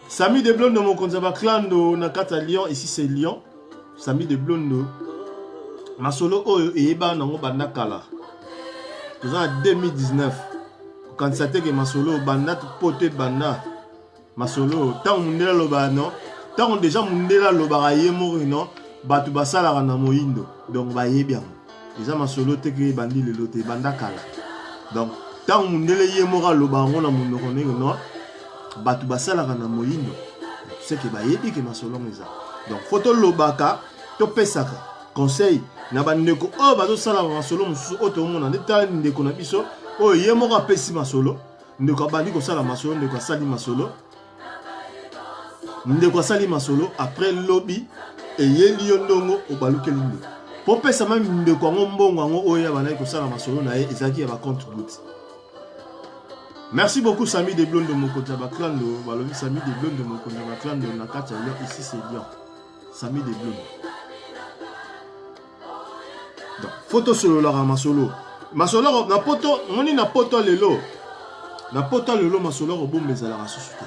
Sami de Blondo mokonza ba clando na kata Lyon ici c'est Lyon Sami de Blondo masolo oyo eyeba nango banda kala toza en 2019 quand ça te que masolo banda pote banda masolo tant mundela loba non tant déjà mundela loba ye mori non batu basala na moindo donc ba ye bien déjà masolo te que bandi le lote banda kala donc tant mundela ye mora loba ngona mundo ko non batu basala na moindo c'est que ba ye que masolo ngeza donc photo lobaka to pesaka conseil na bandeko o bazo sala masolo musu oto mona ndeta ndeko na biso o ye mora pesi masolo ndeko bandi ko sala masolo ndeko sali masolo ndeko sali masolo après lobby et yeli yondongo obaluke linde pour pesa même ndeko ngo mbongo ngo oya bana ko sala masolo na ye ezaki ya ba compte goutte. Merci beaucoup Sami de Blondo mokonza ba clando balobi Sami de Blondo mokonza ba clando na kati ya Lyon ici c'est Lyon Sami de Blondo donc photo solo la masolo masolo na poto moni na poto lelo masolo bombe za la sosité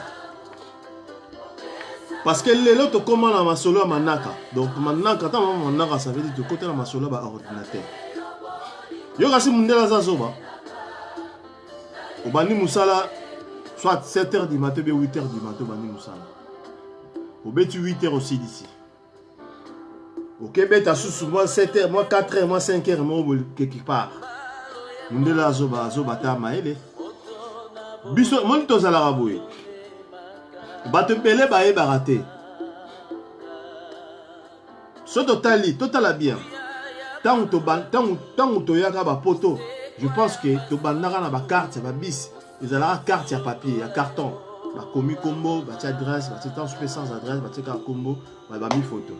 parce que lelo to comment la masolo manaka donc manaka ta manaka ça veut dire que côté la masolo ba ordinateur yo kasi mundela za zoba obani musala soit 7h du matin ou 8h du matin obani musala obeti 8h aussi d'ici ok beta sous moi 7h moi 4h moi 5h moi quelque part mundela zoba ta maele biso mon to za la raboye bato pele ba e baraté so totala bien tant to yaka ba poto je pense que to bandaka na ba carte ba bis ils ala carte ya papier ya carton ba komi combo ba adresse ba temps sans adresse ba tika combo ba mi photo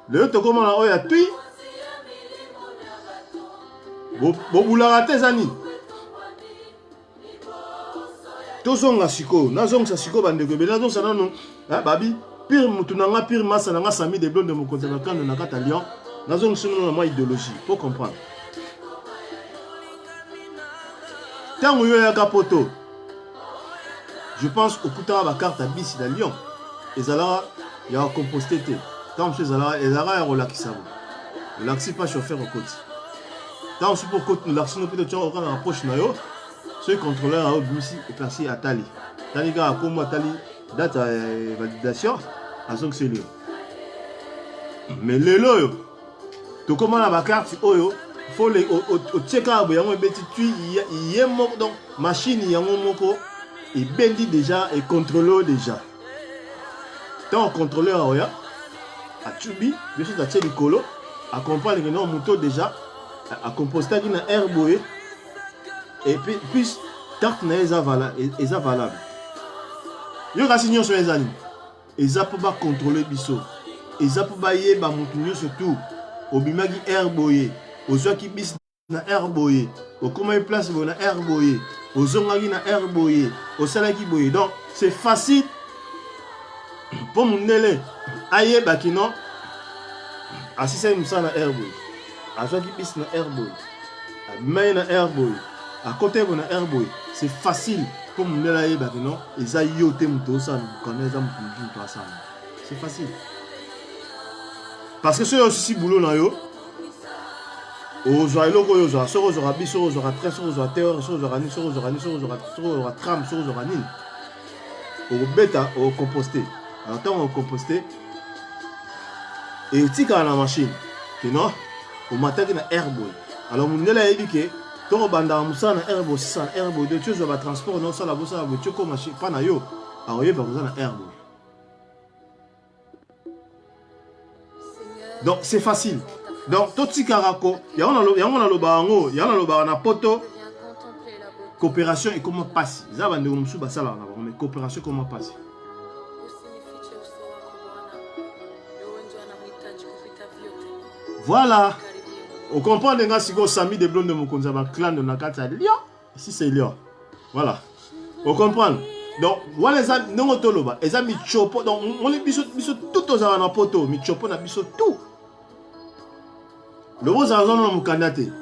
le to comment na oya tui bo bulaka te zani tozonga siko nazongisa siko bandeko ebele nazongisa nano babi pire mutu nanga pire masa nanga sami de blonde mokonzi na kando na kata Lyon nazongisa nano na mwa idéologie pour comprendre ntango yo yaka poto je pense okutaka bakarte ya bisi na Lyon ezalaka ya composté te ntango mosusu ezalaka ya kolakisa bo olakisi mpa chauffeur okoti ntango mosusu mpo okoti olakisi no mpe totyaka okanga na poche na yo soki contrôleur ayo bimisi eplasi atali tani kaka komo atali date ya validation azongisi elio mais lelo oyo tokóma na bakarte oyo otie kaka boye yango ebeti tui ye moko donc machine yango moko ebendi déjà econtrôle oyo déjà ntango contrôleur oya acubi biso atie likolo acomprendre que non moto déjà acompostaki na air boye et puis carte na ye eza valable yo kasi nyonso eza nini eza mpo bacontrôle biso eza mpo bayeba motu nyonso tout obimaki air boye ozwaki bis na air boye okomaki place boye na air boye ozongaki na air boye osalaki boye donc c'est facile mpo mondele ayebaki non asisaki mosala na air boye azwaki bis na air boye abimaki na air boye akote bo na air boye c'est facile pour mondele ayebaki non eza yo te moto osala bokana eza moto asala c'est facile parce que soki osisi boulot na yo ozwa eloko oyo ozwa soki ozwaka bis soki ozwaka train soki ozwaka terre soki ozwaka nini soki ozwaka nini soki ozwaka tram soki ozwaka nini okobeta okocomposte alors ntango okocomposte etikala na machine ke non omataki na air boye alors mondele ayebi ke ntango obandaka mosala na air boye osisa na air boye de ti ozwa batransport na osala bosala boye ti okoma mpa na yo akoyeba koza na air boye donc c'est facile donc totikaka ko yango nalobaka yango yango nalobaka na poto coopération ekoma mpasi eza bandeko mosusu basalaka na bango mais coopération ekoma mpasi voilà okomprendre nga sikoyo sami de blonde mokonzi ya baclan na kati ya Lyon ici c'est Lyon voilà okomprendre donc wana eza ndenge toloba eza michopo donc moni biso tout tozala na poto michopo na biso tout lobo ozala zana na mokanda te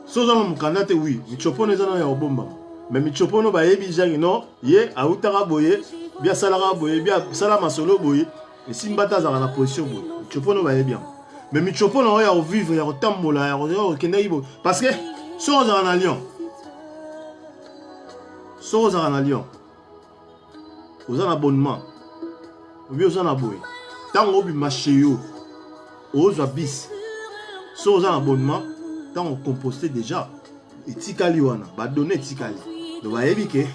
so ozana na mokanda te oui michopo no eza na ya obombama mais michopo no bayebi jangi non ye autaka boye bia asalaka boye bia asala masolo boye esimbata azalaka na position boye michopo no bayebi yango mais michopo na oyo ya kovivre ya kotambola ya kokendaki boye parce que so ozala na Lyon so ozala na Lyon oza na abonnement obi oza na boye ntango obima chez yo ozwa bis so oza na abonnement ntango ocomposte déjà etikali wana badonne etikali donc bayebi ke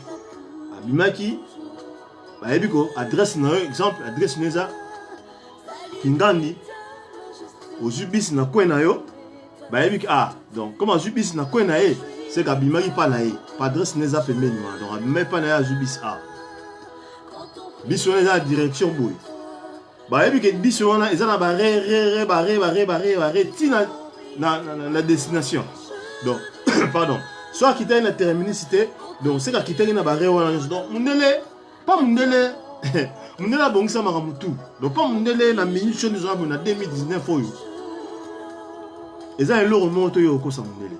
abimaki bayebi ko adresse na yo exemple adresse na eza Kingandi ozwi bis na kwe na yo bayebi ke donc comme azwi bis na kwe na ye c'est kabimaki pa na ye pa adresse na eza pembeni wana donc abimaki pa na ye azwi bis bis wana eza na direction boye bayebi ke bis wana eza na bare ti na destination donc pardon so akitaki na terminicité donc c'est kakitaki na bare wana donc mundele pas mundele mundele abongisa makambo tout donc pas mundele na minute so nous avons na 2019 oyo eza eloko moto oyo okosa mundele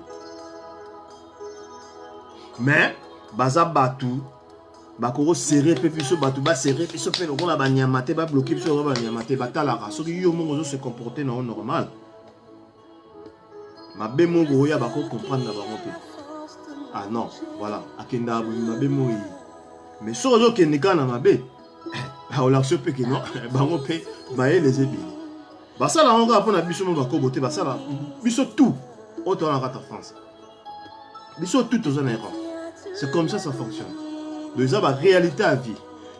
mais baza batu bakoko serré pe biso batu ba serré biso pe lokola banyama te ba bloquer biso lokola banyama te batalaka soki yo mongo zo se comporter na normal mabe mongo oya bako comprendre na bango pe non voilà akenda abu mabe moyi mais so zo kendika na mabe olaction pe ke non bango pe baye les ebili basala ngo apona biso mo bako bote basala biso tout autant en rata France biso tout aux en c'est comme ça fonctionne. Donc ça va réalité à vie.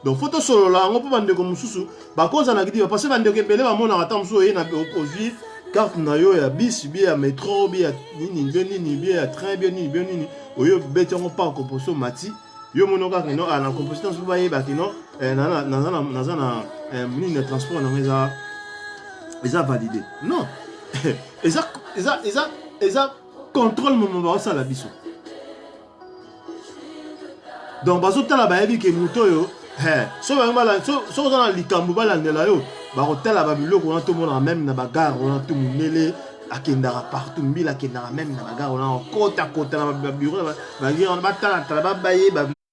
Donc photo solo là on peut bande comme mususu ba koza na kidi parce que bande ke pele ba mona ata mususu ye na opposé carte na yo ya bis bien métro bien nini bien train bien nini oyo beti on pas composition mati yo monoka que non na composition so ba ye ba que non na mini transport na meza eza validé non eza contrôle moment ba ça la biso donc bazotala bayebi ke moto oyo so oza na likambo balandela yo bakotala babiloko wana tomona même na bagare wana to monele akendaka partout mbila akendaka même na bagare wana okota na babiro bagire wana batalatala babaye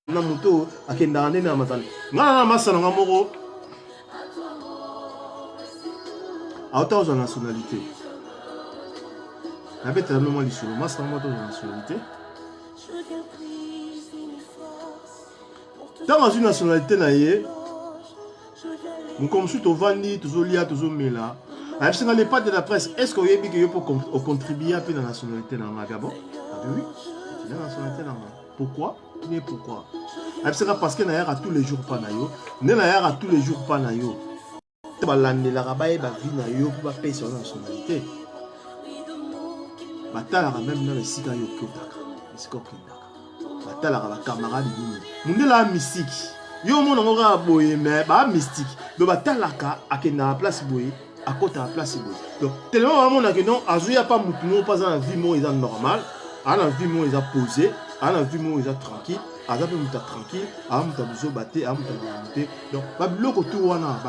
na moto akendaka ndenge na matala ngana na masa na nga moko auta ozwa nationalité nabetela memo lisolo masa na moto ozwa nationalité ntango azwi nationalité na ye mokomosu tovandi tozolia tozomela ayebisinga le pas de la presse est ce que oyebi ke yo mpo ocontribue mpe na nationalité na nga gabo abi oui na nationalité na nga pourquoi ne pourquoi ayebisinga parce que nayaka tous les jours mpa na yo nde nayaka tous les jours mpa na yo balandelaka bayeba vi na yo mpo bapesa yo na nationalité batalaka meme na esika yo okotaka esika okendaka batalaka bacamarade nini mondela mystique yo mona ngo kaka boye me mystique me batalaka akendaka place boye akotaka place boye donc tellement bamonake non azoya pa mutu moko mpo aza na vie moko eza normal aza na vie moko eza posé aza na vie moko eza tranquille aza mpe moto tranquille aza moto abuzoba te aza moto abuzoba te donc babiloko tu wana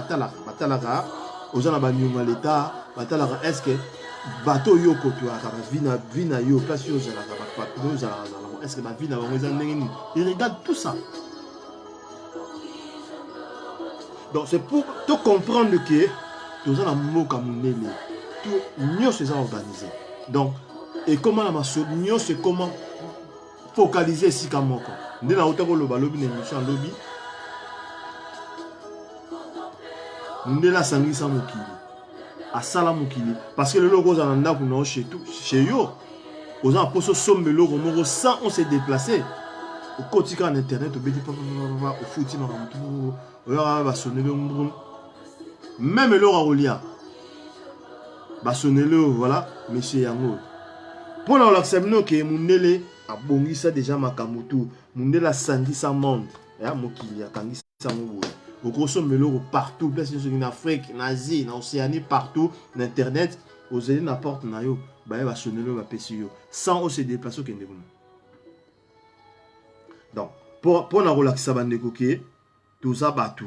batalaka oza na baniongo ya leta batalaka est ce que bato oyo okotwaka bavi na yo place oyo ozalaka bapato oyo ozalaka est ce que bavi na bango eza ndenge nini il regarde tout ça. Donc c'est pour te comprendre que tout ça na moka munene tout mieux c'est organisé donc et comment la maso mieux c'est comment focaliser si comme moko ndé na utako loba lobby na émission lobby ndé la sangisa mokili asala mokili parce que le logo za nda kuna chez tout chez yo aux en poso somme logo moko sans on s'est déplacé au quotidien en internet au bedi au fouti makamtu va sonner le même le Rolia va sonner le voilà monsieur Yango pour l'accepter que Mundele a bongi ça déjà makamutu Mundele a sangi sa monde ya mokili a kangi sa mo au grosso melo partout place en Afrique en Asie en Océanie partout en internet aux élèves n'apporte na yo va sonner le va pesi yo sans se déplacer que ndeko donc pour na relaxer bandeko ke tout ça batu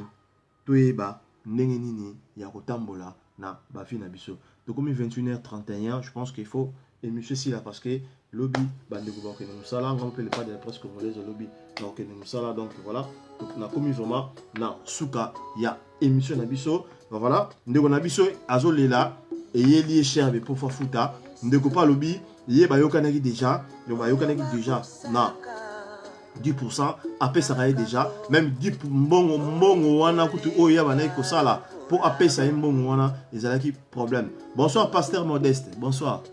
toyeba ndenge nini ya kotambola na bafi na biso donc comme 21h31 je pense qu'il faut émission si là parce que lobby bandeko ba ke nous sala on peut le pas de la presse congolaise lobby donc nous sala donc voilà donc na comme vraiment na suka ya émission na biso voilà ndeko na biso azolela eyeli cher be pour futa ndeko pa lobby ye ba yokanaki déjà donc ba yokanaki déjà na 10% après ça va déjà même 10 mbongo wana kutu oya bana ko sala pour après ça mbongo wana ezalaki problème. Bonsoir pasteur Modeste, bonsoir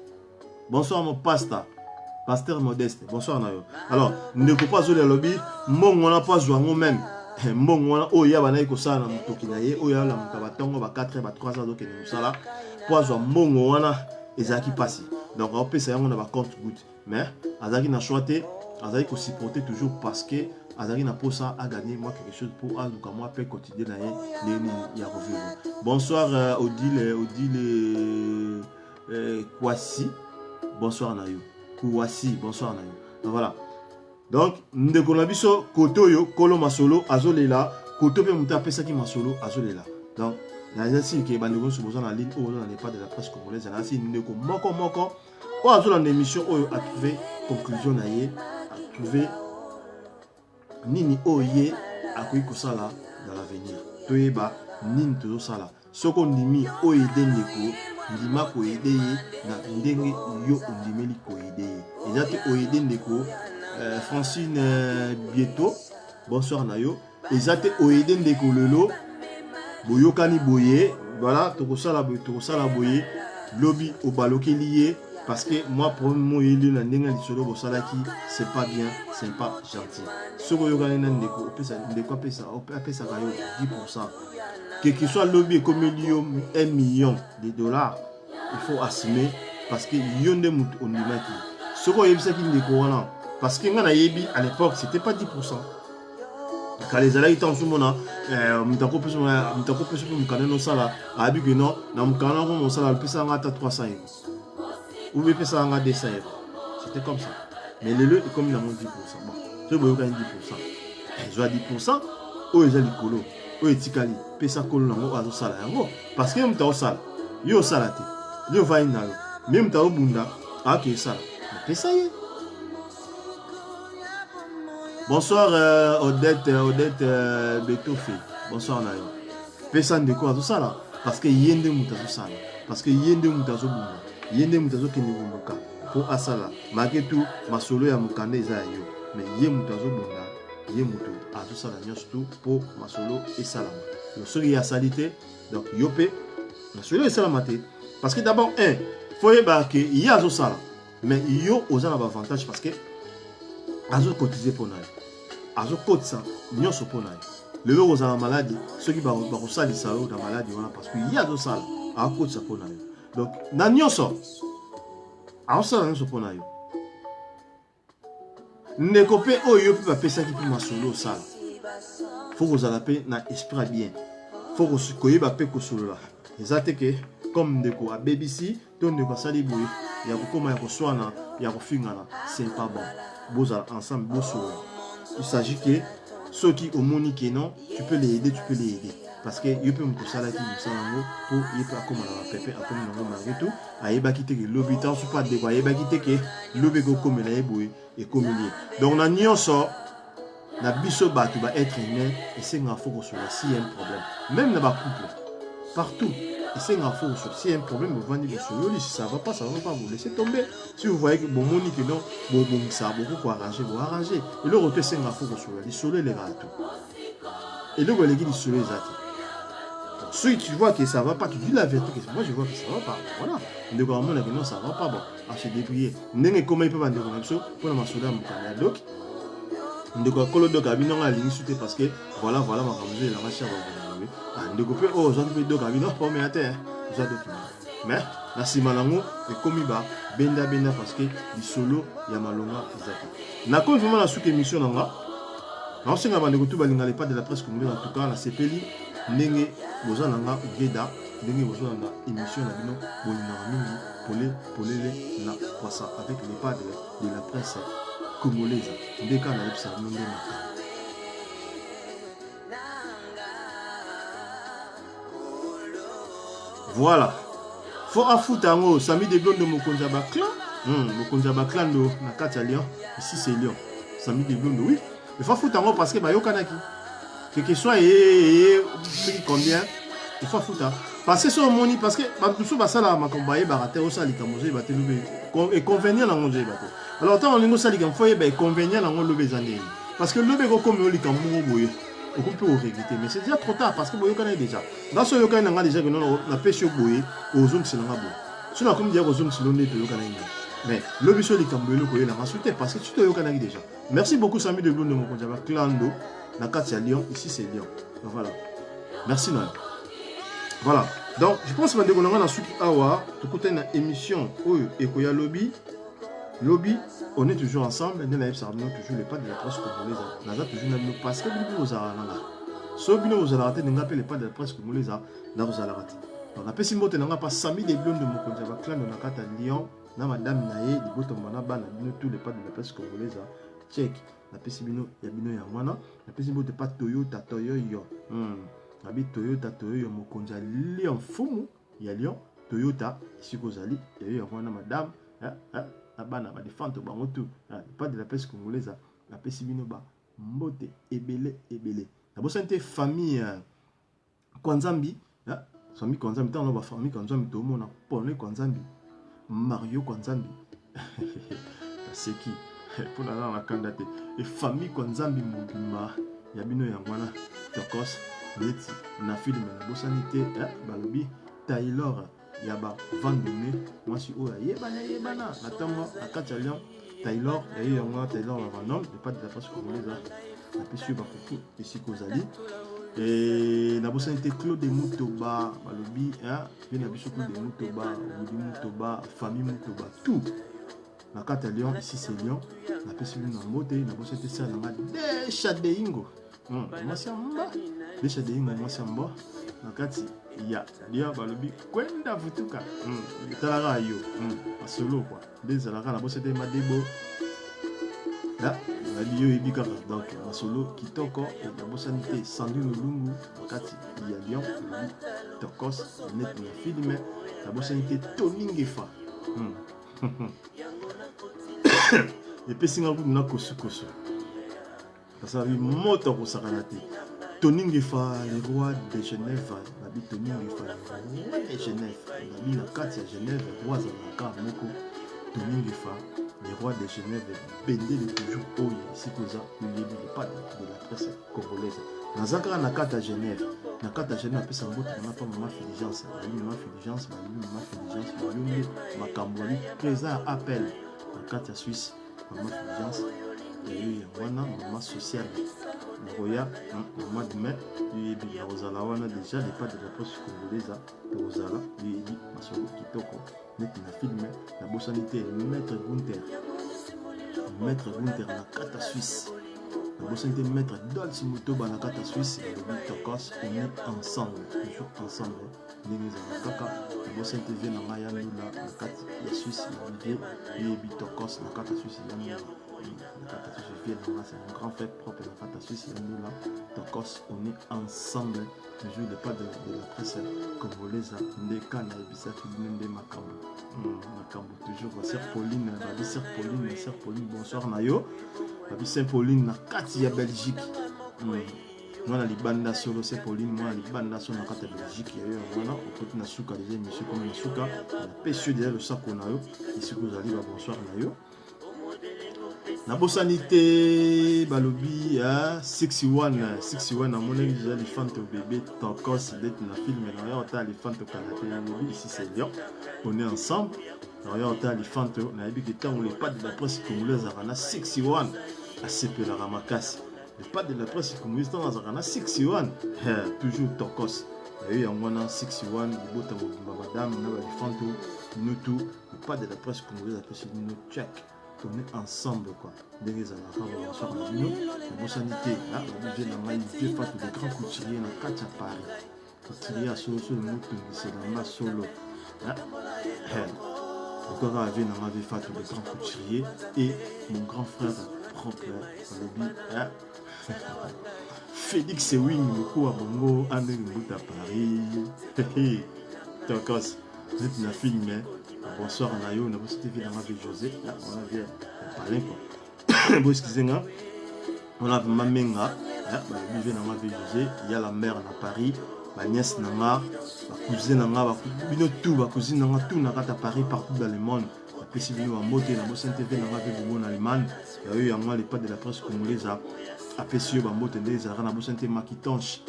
mon pasteur Modeste, bonsoir na yo. Alors ne peut pas zoler lobby mbongo wana pas joango même mbongo wana oya bana ko sala mutoki na ye oya la mukabatongo ba 4 ba 3 ans donc ne sala pour joa mbongo wana ezalaki passé donc après ça on a ba compte good mais azaki na choité Azali ko supporter toujours parce que Azali na posa a gagné moi quelque chose pour aluka moi paix quotidien na ya revenu. Bonsoir Odile Kwasi. Bonsoir na yo. Kwasi, bonsoir na yo. Donc voilà. Donc ndeko na biso koto yo kolo masolo azolela koto pe muta pesa ki masolo azolela. Donc na yasi ke bandeko so besoin na ligne ou dans les pas de la presse congolaise na si ndeko moko o azola na émission oyo a trouvé conclusion na ye trouver nini oye akoki kosala dans l'avenir toyeba nini tozosala soko ndimi oyede ndeko ndima koyede ye na ndenge yo ondimeli koyede ye eza te oyede ndeko Francine Bieto bonsoir na yo eza te oyede ndeko lelo boyokani boye voilà tokosala boye lobi obalokeli ye parce que moi pour moi il y a un solo bosalaki c'est pas bien c'est pas gentil ce que yoga nena ndeko opesa ndeko apesa 10% quel que soit lobby comme 1 million de dollars il faut assumer parce que yonde mutu ondimaki ce que yebisa ki ndeko wana parce que ngana yebi à l'époque c'était pas 10% quand les alais étaient en ce moment mutako pesa mukana no sala abi que non na mukana ko mo sala pesa ngata 300 €. Ou bien ça en a des €. C'était comme ça. Mais le est comme il a moins 10%. Bon, je veux gagner 10%. je 10% oyo eza likolo oyo etikali pesa kolo nango azosala yango parce que muta osala yo osala te yo vai na yo même muta obunda ake sala pesa ye. Bonsoir Odette Betofe. Bonsoir Nayo. Pesa ndeko azosala parce que yende muta azosala parce que yende muta azobunda yende muta azokende bunduka po asala maketu masolo ya mukande eza yo mais ye muta azobunda ye mutu azosala nyonso tu po masolo esalama yo soki ya salite donc yo pe masolo esalama te parce que d'abord faut yeba ke ye azosala mais yo oza na avantage parce que azo cotiser pour nayo azo kotisa nyonso pour nayo lelo ozala maladi soki bakosalisa yo na maladi wana parce que ye azosala akotisa pour nayo donc na nyonso azosala nyonso pour nayo ndeko mpe oyo yo mpe bapesaki mpe masolo osala fo kozala mpe na esprit bien fo koyeba mpe kosolola eza te ke comme ndeko abebisi to ndeko asali boye ya kokoma ya koswana ya kofingana c'est pas bon bozala ensemble bosolola il s'agit que ceux qui omoni ke non tu peux les aider parce que yo mpe moto osalaki mosala yango po ye mpe akoma na bapepe akomi nango malgré tout ayebaki te ke lobi tan so pas ndeko ayebaki te ke lobi ekokomela ye boye ekomi ye donc na nyonso na biso bato ba être humain esengaka fo kosolola si y a un problème même na bacouple partout esengaka fo kosolola si y a un problème bovandi bosololi si ça va pas vous laissez tomber si vous voyez que bomoni ke non bobongisa beaucoup koarranger boarranger eloko to esengaka fo kosolola lisolo elekaka tu eloko eleki lisolo eza te. Si tu vois que ça va pas, tu dis la vérité que moi je vois que ça va pas. Voilà. Ndeko amona que non ça va pas bon. À se débrouiller. Ndenge comment il peut vendre comme ça pour la masoda mukanya donc. Ndeko kolo donc abino nga lingi sute parce que voilà ma ramuse la macha va. Ah ndeko pe oh zo pe donc abino pas mais attends. Ça document. Mais na simanango et komi ba benda parce que du solo ya malonga ezaki. Na ko vraiment la sous émission nanga. Na osenga bandeko tu balinga pas de la presse congolaise en tout cas la CPLI ndenge boza nanga veda ndenge boza nanga émission na bino bolinga mingi polele na kwasa avec les pas de la presse congolaise ndeka na epsa ndenge na voilà faut afuta ngo sami de blonde mokonza ba clan do na kati ya Lyon ici c'est Lyon sami de blonde oui il faut afuta ngo parce que ba yokanaki que soit combien il faut foutre parce que sur moni parce que tout ça ça la makombaye baraté au sali kamoze baté lobe et convenient na ngoje baté alors tant on lingo sali kam foye ba convenient na ngolo bezane parce que lobe ko comme oli kam mo boye on peut regretter mais c'est déjà trop tard parce que boyo kana déjà dans ce yoka na déjà que non na pêche boye au zoom c'est na bo sur la comme dire au zoom c'est l'on est to yoka na mais lobe so li kam boye ko yela ensuite parce que tu to yoka na déjà merci beaucoup Sami de Blonde de mon konjaba clando la carte à Lyon, ici c'est Lyon. Donc voilà. Merci Noël. Voilà. Donc je pense que nous avons suki awa, tout côté une émission et koya lobby, on est toujours ensemble. Nous avons toujours les pas de la presse congolaise. Nous avons toujours nous parce que nous avons là. Sauf que nous avons raté, nous avons les pas de la presse congolaise. Là vous allez rater. Donc après si nous avons pas Sami des Blondes de mon konjaba clan de la carte à Lyon, na madame Naé, di botomana bana tous les pas de la presse congolaise. Check. La pesibino ya bino ya mwana la pesibino de pas Toyota yo abi Toyota mokonza Lyon fumu ya Lyon Toyota sikozali ya mwana madame abana ba défendre bango tout pas de la presse congolaise la pesibino ba mbote ebele la bosante famille Kwanzambi famille Kwanzambi tant ba famille Kwanzambi to mona Paul Kwanzambi Mario Kwanzambi c'est qui pour la candidature et famille Kwanzambi Mobima Yabino Yangwana Tokos Neti na film na bosanité balobi Taylor Yaba Vandome moi si oya yebana natango akati Lyon Taylor yangwa Taylor Vandome de pas de la face congolaise na pesu ba kuku ici kozali et na bosanité Claude Mutoba balobi bien na biso Claude Mutoba famille Mutoba tout na carte à Lyon, ici c'est Lyon. La personne n'a moté, n'a pas été ça, n'a des chadeingo. Moi c'est en bas. Des chadeingo, moi c'est en bas. Na carte, il y a Lyon, balobi, kwenda vutuka. Talara yo, solo quoi. Des alara, la bosse de Madebo. Là, radio ebika donc masolo kitoko na bosanité Sandrine Lungu kati ya Lyon tokos net na filme na bosanité Toningefa et puis singa ku na kosu parce que moto ko sakana te Toningefa le roi de Genève na bi Toningefa le roi de Genève na bi na kati ya Genève roi za ka moko Toningefa les rois de Genève bendé le toujours haut ici que ça il pas de la presse congolaise nazaka na kata Genève na kata Genève pesa mbote na pas ma diligence makambo ali présent appel na kata Suisse ma diligence et wana ma social Roya au mois de mai il y a Rosalawana déjà les pas de la presse congolaise Rosala il dit masolo kitoko net na filme la bosanité maître Gunther na kata Suisse la bosanité maître Dolce Mutoba na kata Suisse et le Tokos on est ensemble toujours ensemble les kaka la bosanité vient na maya nula na kata ya Suisse et le Tokos na kata Suisse ya c'est un grand fait propre à la Suisse et nous là Tokos on est ensemble toujours le pas de la presse congolaise des cannes et bisa de Makambo toujours sœur Pauline bonsoir nayo la sœur Pauline na kati ya Belgique moi na libanda solo c'est Pauline moi libanda solo na kati ya Belgique ya yo wana okoti na suka les émissions comme na suka na pêche déjà le sako nayo ici vous allez bonsoir nayo na bosanité balobi 61 à mon avis déjà les fans au bébé Tokos d'être na film na yo ta les fans au Canada ici c'est Lyon on est ensemble na yo ta les fans na yebi que tant on les pas de la presse congolaise à 61 à CP la ramakasi les pas de la presse congolaise dans à 61 toujours Tokos et en wana 61 bota madame na les fans nous tout pas de la presse congolaise à cause de nous check on est ensemble quoi des bonsoir na bino na bosanité là on vient na ngai vieux pas de grands couturiers na kati ya Paris couturier à solo moto c'est dans ma solo encore à vient na ngai fait de grands couturiers et mon grand frère propre le Félix Ewing beaucoup à Bongo ande à Paris Tokos c'est na film bonsoir nayo na bossité vient avec José là on vient parler quoi bon excusez-moi on a mamenga bah vient avec José il y a la mère à Paris ma nièce nanga ma cousine nanga ba bino tout ba cousine nanga tout na kata Paris partout dans le monde après si bino en moté na bossité vient avec Bongo en Allemagne il y a eu en les pas de la presse congolaise après si ba moté des ara na bossité Makitonche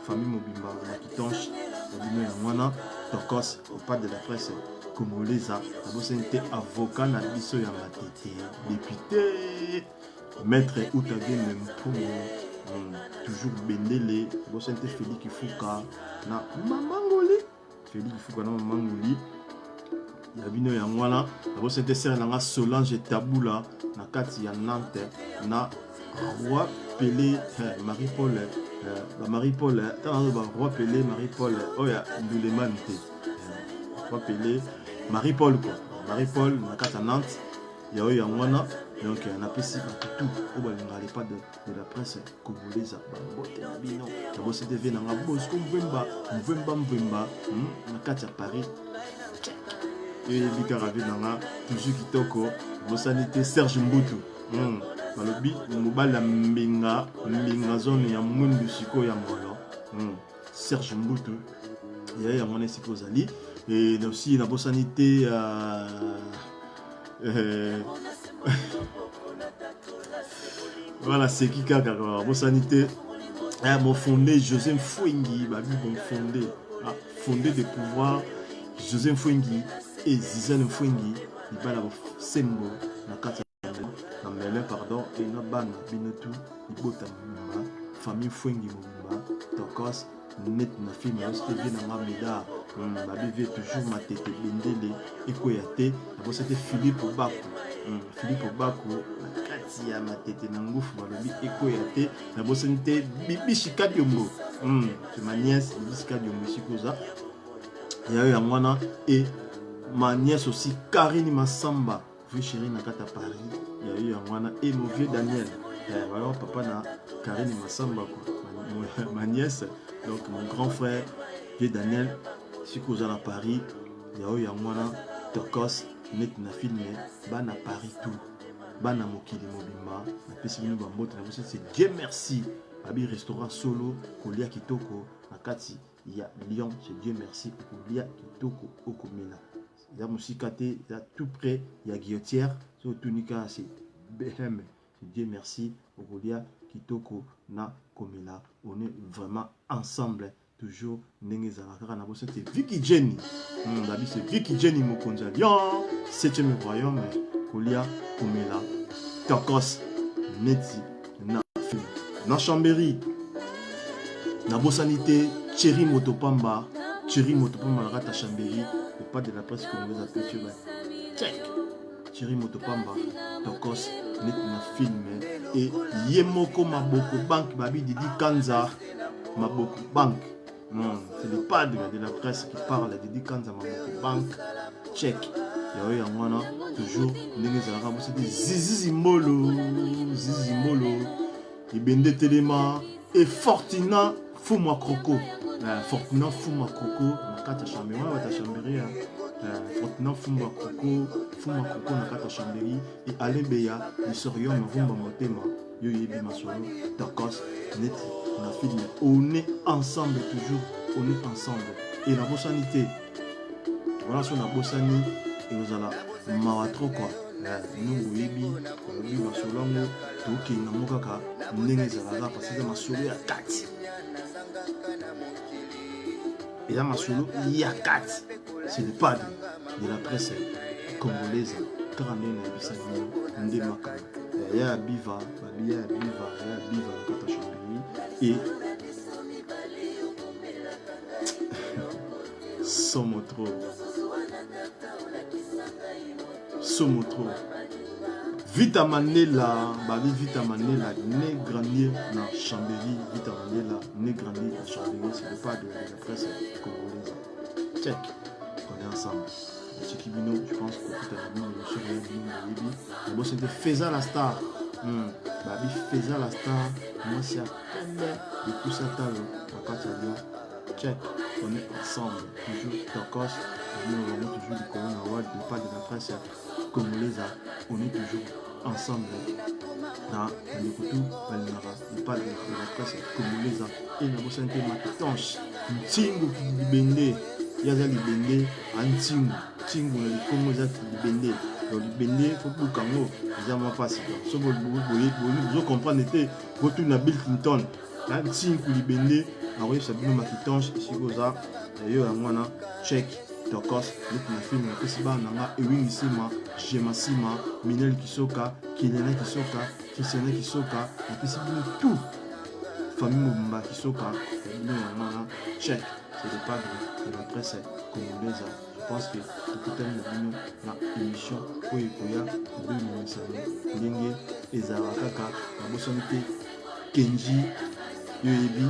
famille mobimba Makitonche bino ya mwana Tokos pas de la presse congolaise la bosanité avocat na biso ya matete député maître Outagene Mpumo toujours bendele bosanité Félix Kifuka na Mamangoli ya bino ya mwana la bosanité sere na Solange Taboula na kati ya Nantes na Roi Pelé Marie-Paul Roi Pelé Marie-Paul oya Nduleman te Roi Pelé Marie-Paul quoi Marie-Paul na kata Nantes ya oyo ngwana donc on a pesi tout au bas on pas de la presse congolaise ba bote na bino na bosse TV na ngabos ko Mvemba na kata Paris et bikarabe na toujours kitoko bosanité Serge Mbutu balobi mobala mbinga zone ya mundu siko ya ngolo Serge Mbutu ya ngone siko zali et aussi la bosanité voilà c'est qui kaka bosanité mon fondé Joseph Fouengi babi bon fondé de pouvoir Joseph Fouengi et Zizane Fouengi il va la sembo na kata na mele pardon et na bana binotu ibota famille Fouengi mobimba Tokos net na film aussi bien na Mameda babi toujours ma tête bendele ekoyate abo c'était Philippe Baku na kati ya ma tête na ngufu balobi ekoyate na bo c'était Bibi Shikadiombo c'est ma nièce Bibi Shikadiombo sikoza ya yo ya mwana et ma nièce aussi Karine Massamba vieux chéri Nakata Paris, il y a eu un wana et mon vieux Daniel. Voilà, papa na Karine Massamba, ma nièce, donc mon grand frère, vieux Daniel, si vous allez à Paris, il y a eu un wana Tokos, net na filmé, ban à Paris tout, ban à Mokili Mobimba, na pesibino bambote na bosse, c'est Dieu merci. Abi restaurant solo, Kolia Kitoko, Nakati, il y a Lyon, c'est Dieu merci, Kolia Kitoko, Okomena. Il y a Moussikaté, il y a tout près, il y a Guillotière, c'est Tunika, c'est Behem, c'est Dieu merci, Kolia Kitoko, Na Komela. On est vraiment ensemble, toujours, Nengezalakara, na bosse, c'est Vicky Jenny. D'habitude, c'est Vicky Jenny Mokonza Lyon, 7e royaume, Kolia Komela, Tokos, Neti, Na Film. Na Chambéry, na Bossanité, Thierry Motopamba, la rate à Chambéry, le pas de la presse congolaise à Petit check. Thierry Motopamba, Tokos, net na film, et Yemoko Maboko Bank, Babi Didi Kanza, Maboko Bank. Non, c'est le padre de la presse qui parle, Didi Kanza, Maboko Bank, check. Il y a eu un mois, toujours, c'était Zizi Molo, Ibende Telema et Fortina Fuma Kroko. Fortina Fuma Kroko, Nakata Chambéry, Fortina Fuma Kroko, Nakata Chambéry, et Alain Beya, Nisorion, Mavumba Motema, Yoyebi Masolo, Takos, Neti, na film. On est ensemble toujours, on est ensemble. Et la Bossanité, voilà sur la Bossani, et vous allez Mawatro quoi. Nous Yoyebi, Masolongo, Toki Namukaka, Nengezalaga, parce que Masolo ya 4. Et là, Masolo, il y a 4. C'est le padre de la presse congolaise. 39 na Ndemaka. Il y a Biva, il y a Biva, la Kata Chambéry. Et Somotro. Vita Manela, Vita Manela, né grandir dans Chambéry, Vita Manela, né grandir dans Chambéry, c'est le pas de la presse congolaise. Check, on est ensemble. Chikibino, je pense que tout à l'heure, je suis réuni, mais c'était Feza la star. Babi Feza la star, moi c'est à de tout ça, check, on est ensemble, toujours Tokos, on est toujours du Corona Award, le pas de la presse congolaise, on est toujours ensemble dans le couteau, le pas de la presse congolaise, et nous avons senti ma tanche, Ntingo qui libende, Yaza libende, Antingo, Tingo, le Congo Zaki libende, donc libende, il faut que Kango, les amants passent, si vous comprenez, vous tournez à Bill Clinton, Tingo libende, oui, c'est bien ma quittance, ici, Goza, d'ailleurs, on a check, Tokos, le film, le Kessiba, Nanga, Ewing Isima, Jemasima, Minel Kisoka, Kilena Kisoka, Christiana Kisoka, la possibilité tout. Famille Mobimba Kisoka, check, c'est le padre de la presse congolaise. Je pense que tout le monde a émission Oyekoya, de l'Université, Lenge, Ezarakaka, la Bossonité, Kenji, Yoyebi,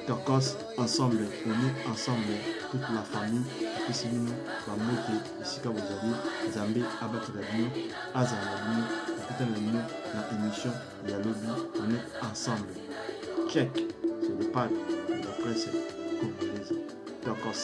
Tokos, ensemble, on est ensemble, toute la famille, Pessimino, Bamoke, Isika Bozali, Zambé, Abakiladino, Azaladino, Kutanadino, la émission, Yalobi, on est ensemble. Check, c'est le padre de la presse congolaise. Tokos.